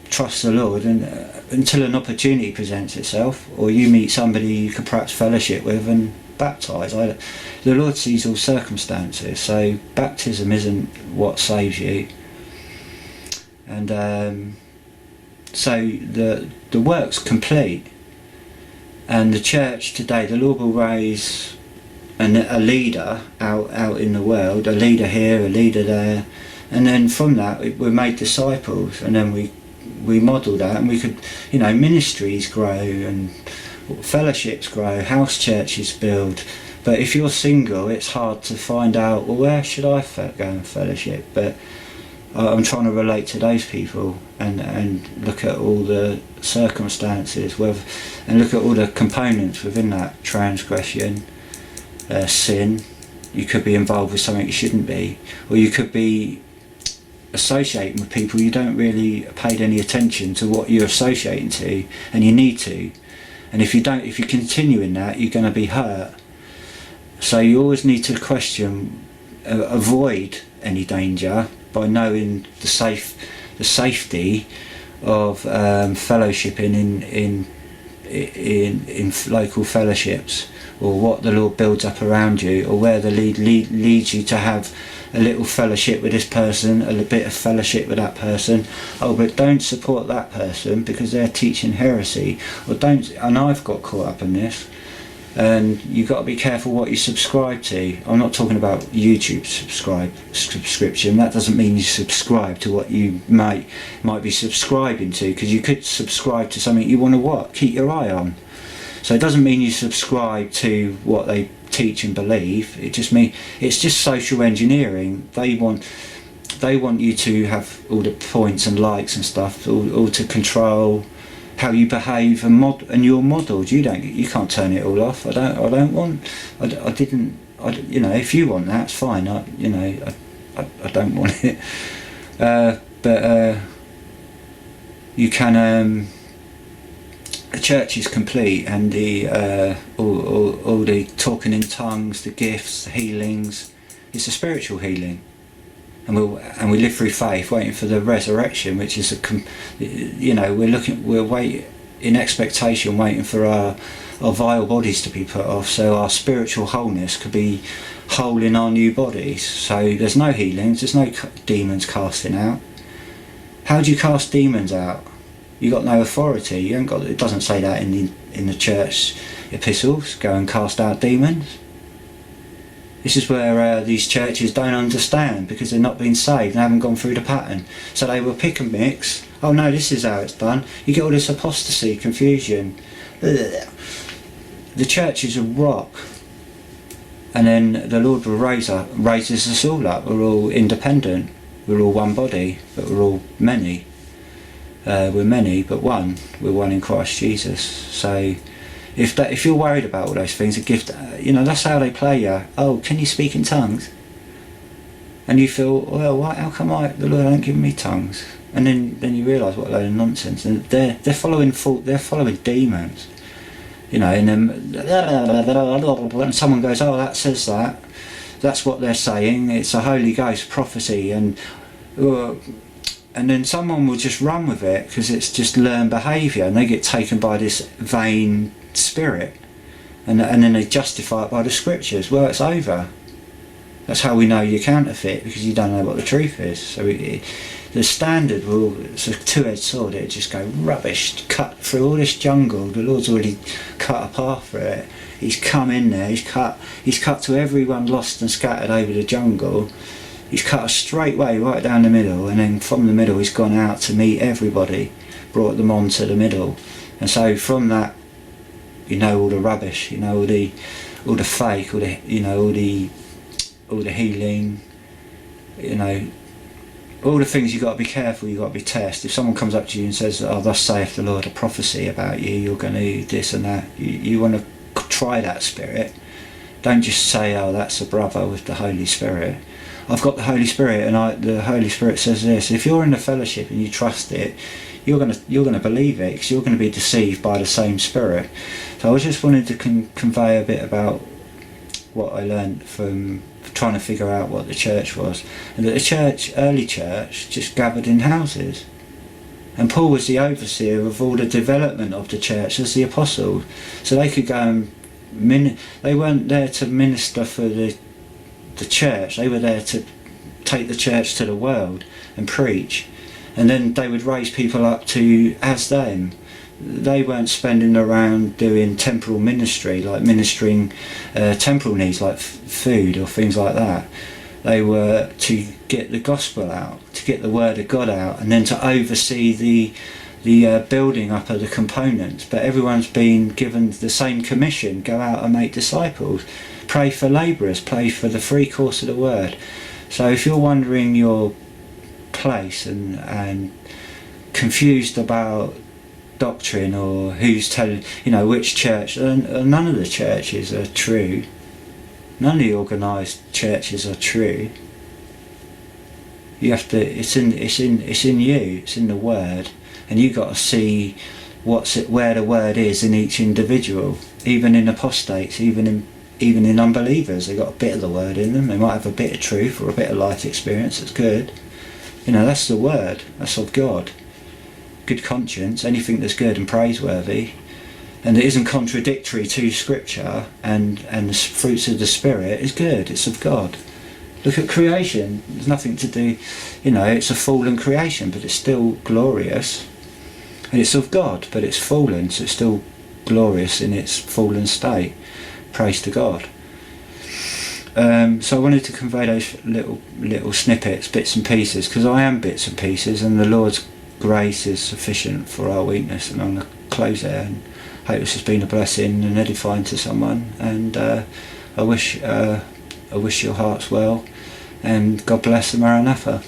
trust the Lord and until an opportunity presents itself, or you meet somebody you could perhaps fellowship with and baptise. The Lord sees all circumstances, so baptism isn't what saves you. And so the work's complete, and the church today, the Lord will raise a leader out in the world, a leader here, a leader there, and then from that we're made disciples, and then we model that, and we could, ministries grow and fellowships grow, house churches build. But if you're single, it's hard to find out, well, where should I go and fellowship? But I'm trying to relate to those people and look at all the circumstances and look at all the components within that transgression, sin. You could be involved with something you shouldn't be, or you could be associating with people you don't really paid any attention to what you're associating to, and you need to. And if you continue in that, you're going to be hurt. So you always need to question, avoid any danger by knowing the safety of fellowshipping in local fellowships, or what the Lord builds up around you, or where the leads you to have a little fellowship with this person, a little bit of fellowship with that person. Oh, but don't support that person because they're teaching heresy, or don't. And I've got caught up in this. And you've got to be careful what you subscribe to. I'm not talking about YouTube subscription. That doesn't mean you subscribe to what you might be subscribing to, because you could subscribe to something you want to keep your eye on. So it doesn't mean you subscribe to what they teach and believe. It just means it's just social engineering. They want you to have all the points and likes and stuff, all to control how you behave and you're modelled. You can't turn it all off. I didn't. If you want that, it's fine. I don't want it. But you can. The church is complete, and all the talking in tongues, the gifts, the healings. It's a spiritual healing. And we live through faith, waiting for the resurrection, which is we're waiting in expectation, waiting for our vile bodies to be put off, so our spiritual wholeness could be whole in our new bodies. So there's no healings, there's no demons casting out. How do you cast demons out? You got no authority. You ain't got. It doesn't say that in the church epistles. Go and cast out demons. This is where these churches don't understand, because they're not being saved and haven't gone through the pattern. So they will pick and mix. Oh no, this is how it's done. You get all this apostasy, confusion. Ugh. The church is a rock, and then the Lord will raises us all up. We're all independent. We're all one body, but we're all many. We're many, but one. We're one in Christ Jesus. So if you're worried about all those things, a gift, that's how they play you. Oh, can you speak in tongues? And you feel, well, how come the Lord ain't giving me tongues? And then you realise what a load of nonsense. And they're following demons. And and someone goes, oh, that says that. That's what they're saying. It's a Holy Ghost prophecy, and then someone will just run with it because it's just learned behaviour, and they get taken by this vain spirit, and then they justify it by the scriptures. Well, it's over. That's how we know you're counterfeit, because you don't know what the truth is. So the standard it's a two-edged sword. It'll just go rubbish, cut through all this jungle. The Lord's already cut a path for it. He's come in there. He's cut to everyone lost and scattered over the jungle. He's cut a straight way right down the middle, and then from the middle he's gone out to meet everybody, brought them on to the middle. And so from that, all the rubbish, all the fake, all the healing, all the things. You've got to be careful. You've got to be tested. If someone comes up to you and says, "Oh, thus saith the Lord, a prophecy about you, you're going to do this and that," you want to try that spirit. Don't just say, oh, that's a brother with the Holy Spirit. I've got the Holy Spirit, and the Holy Spirit says this. If you're in the fellowship and you trust it, you're gonna believe it, because you're going to be deceived by the same Spirit. So I just wanted to convey a bit about what I learned from trying to figure out what the church was, and that the early church, just gathered in houses, and Paul was the overseer of all the development of the church as the apostle, so they could go and they weren't there to minister for the church, they were there to take the church to the world and preach, and then they would raise people up to as them. They weren't spending around doing temporal ministry, like ministering temporal needs like food or things like that. They were to get the gospel out, to get the word of God out, and then to oversee the building up of the components. But everyone's been given the same commission: go out and make disciples, pray for labourers, pray for the free course of the word. So if you're wondering your place and confused about doctrine, or who's telling, which church, none of the churches are true. None of the organised churches are true. You have to. It's in you. It's in the Word, and you got to see where the Word is in each individual. Even in apostates, even in unbelievers, they got a bit of the Word in them. They might have a bit of truth or a bit of life experience. That's good. That's the Word. That's of God. Good conscience, anything that's good and praiseworthy, and that isn't contradictory to Scripture and the fruits of the Spirit, is good. It's of God. Look at creation. There's nothing to do, it's a fallen creation, but it's still glorious, and it's of God, but it's fallen, so it's still glorious in its fallen state. Praise to God. So I wanted to convey those little snippets, bits and pieces, because I am bits and pieces, and the Lord's grace is sufficient for our weakness. And I'm going to close there, and hope this has been a blessing and edifying to someone, and I wish your hearts well, and God bless the Maranatha.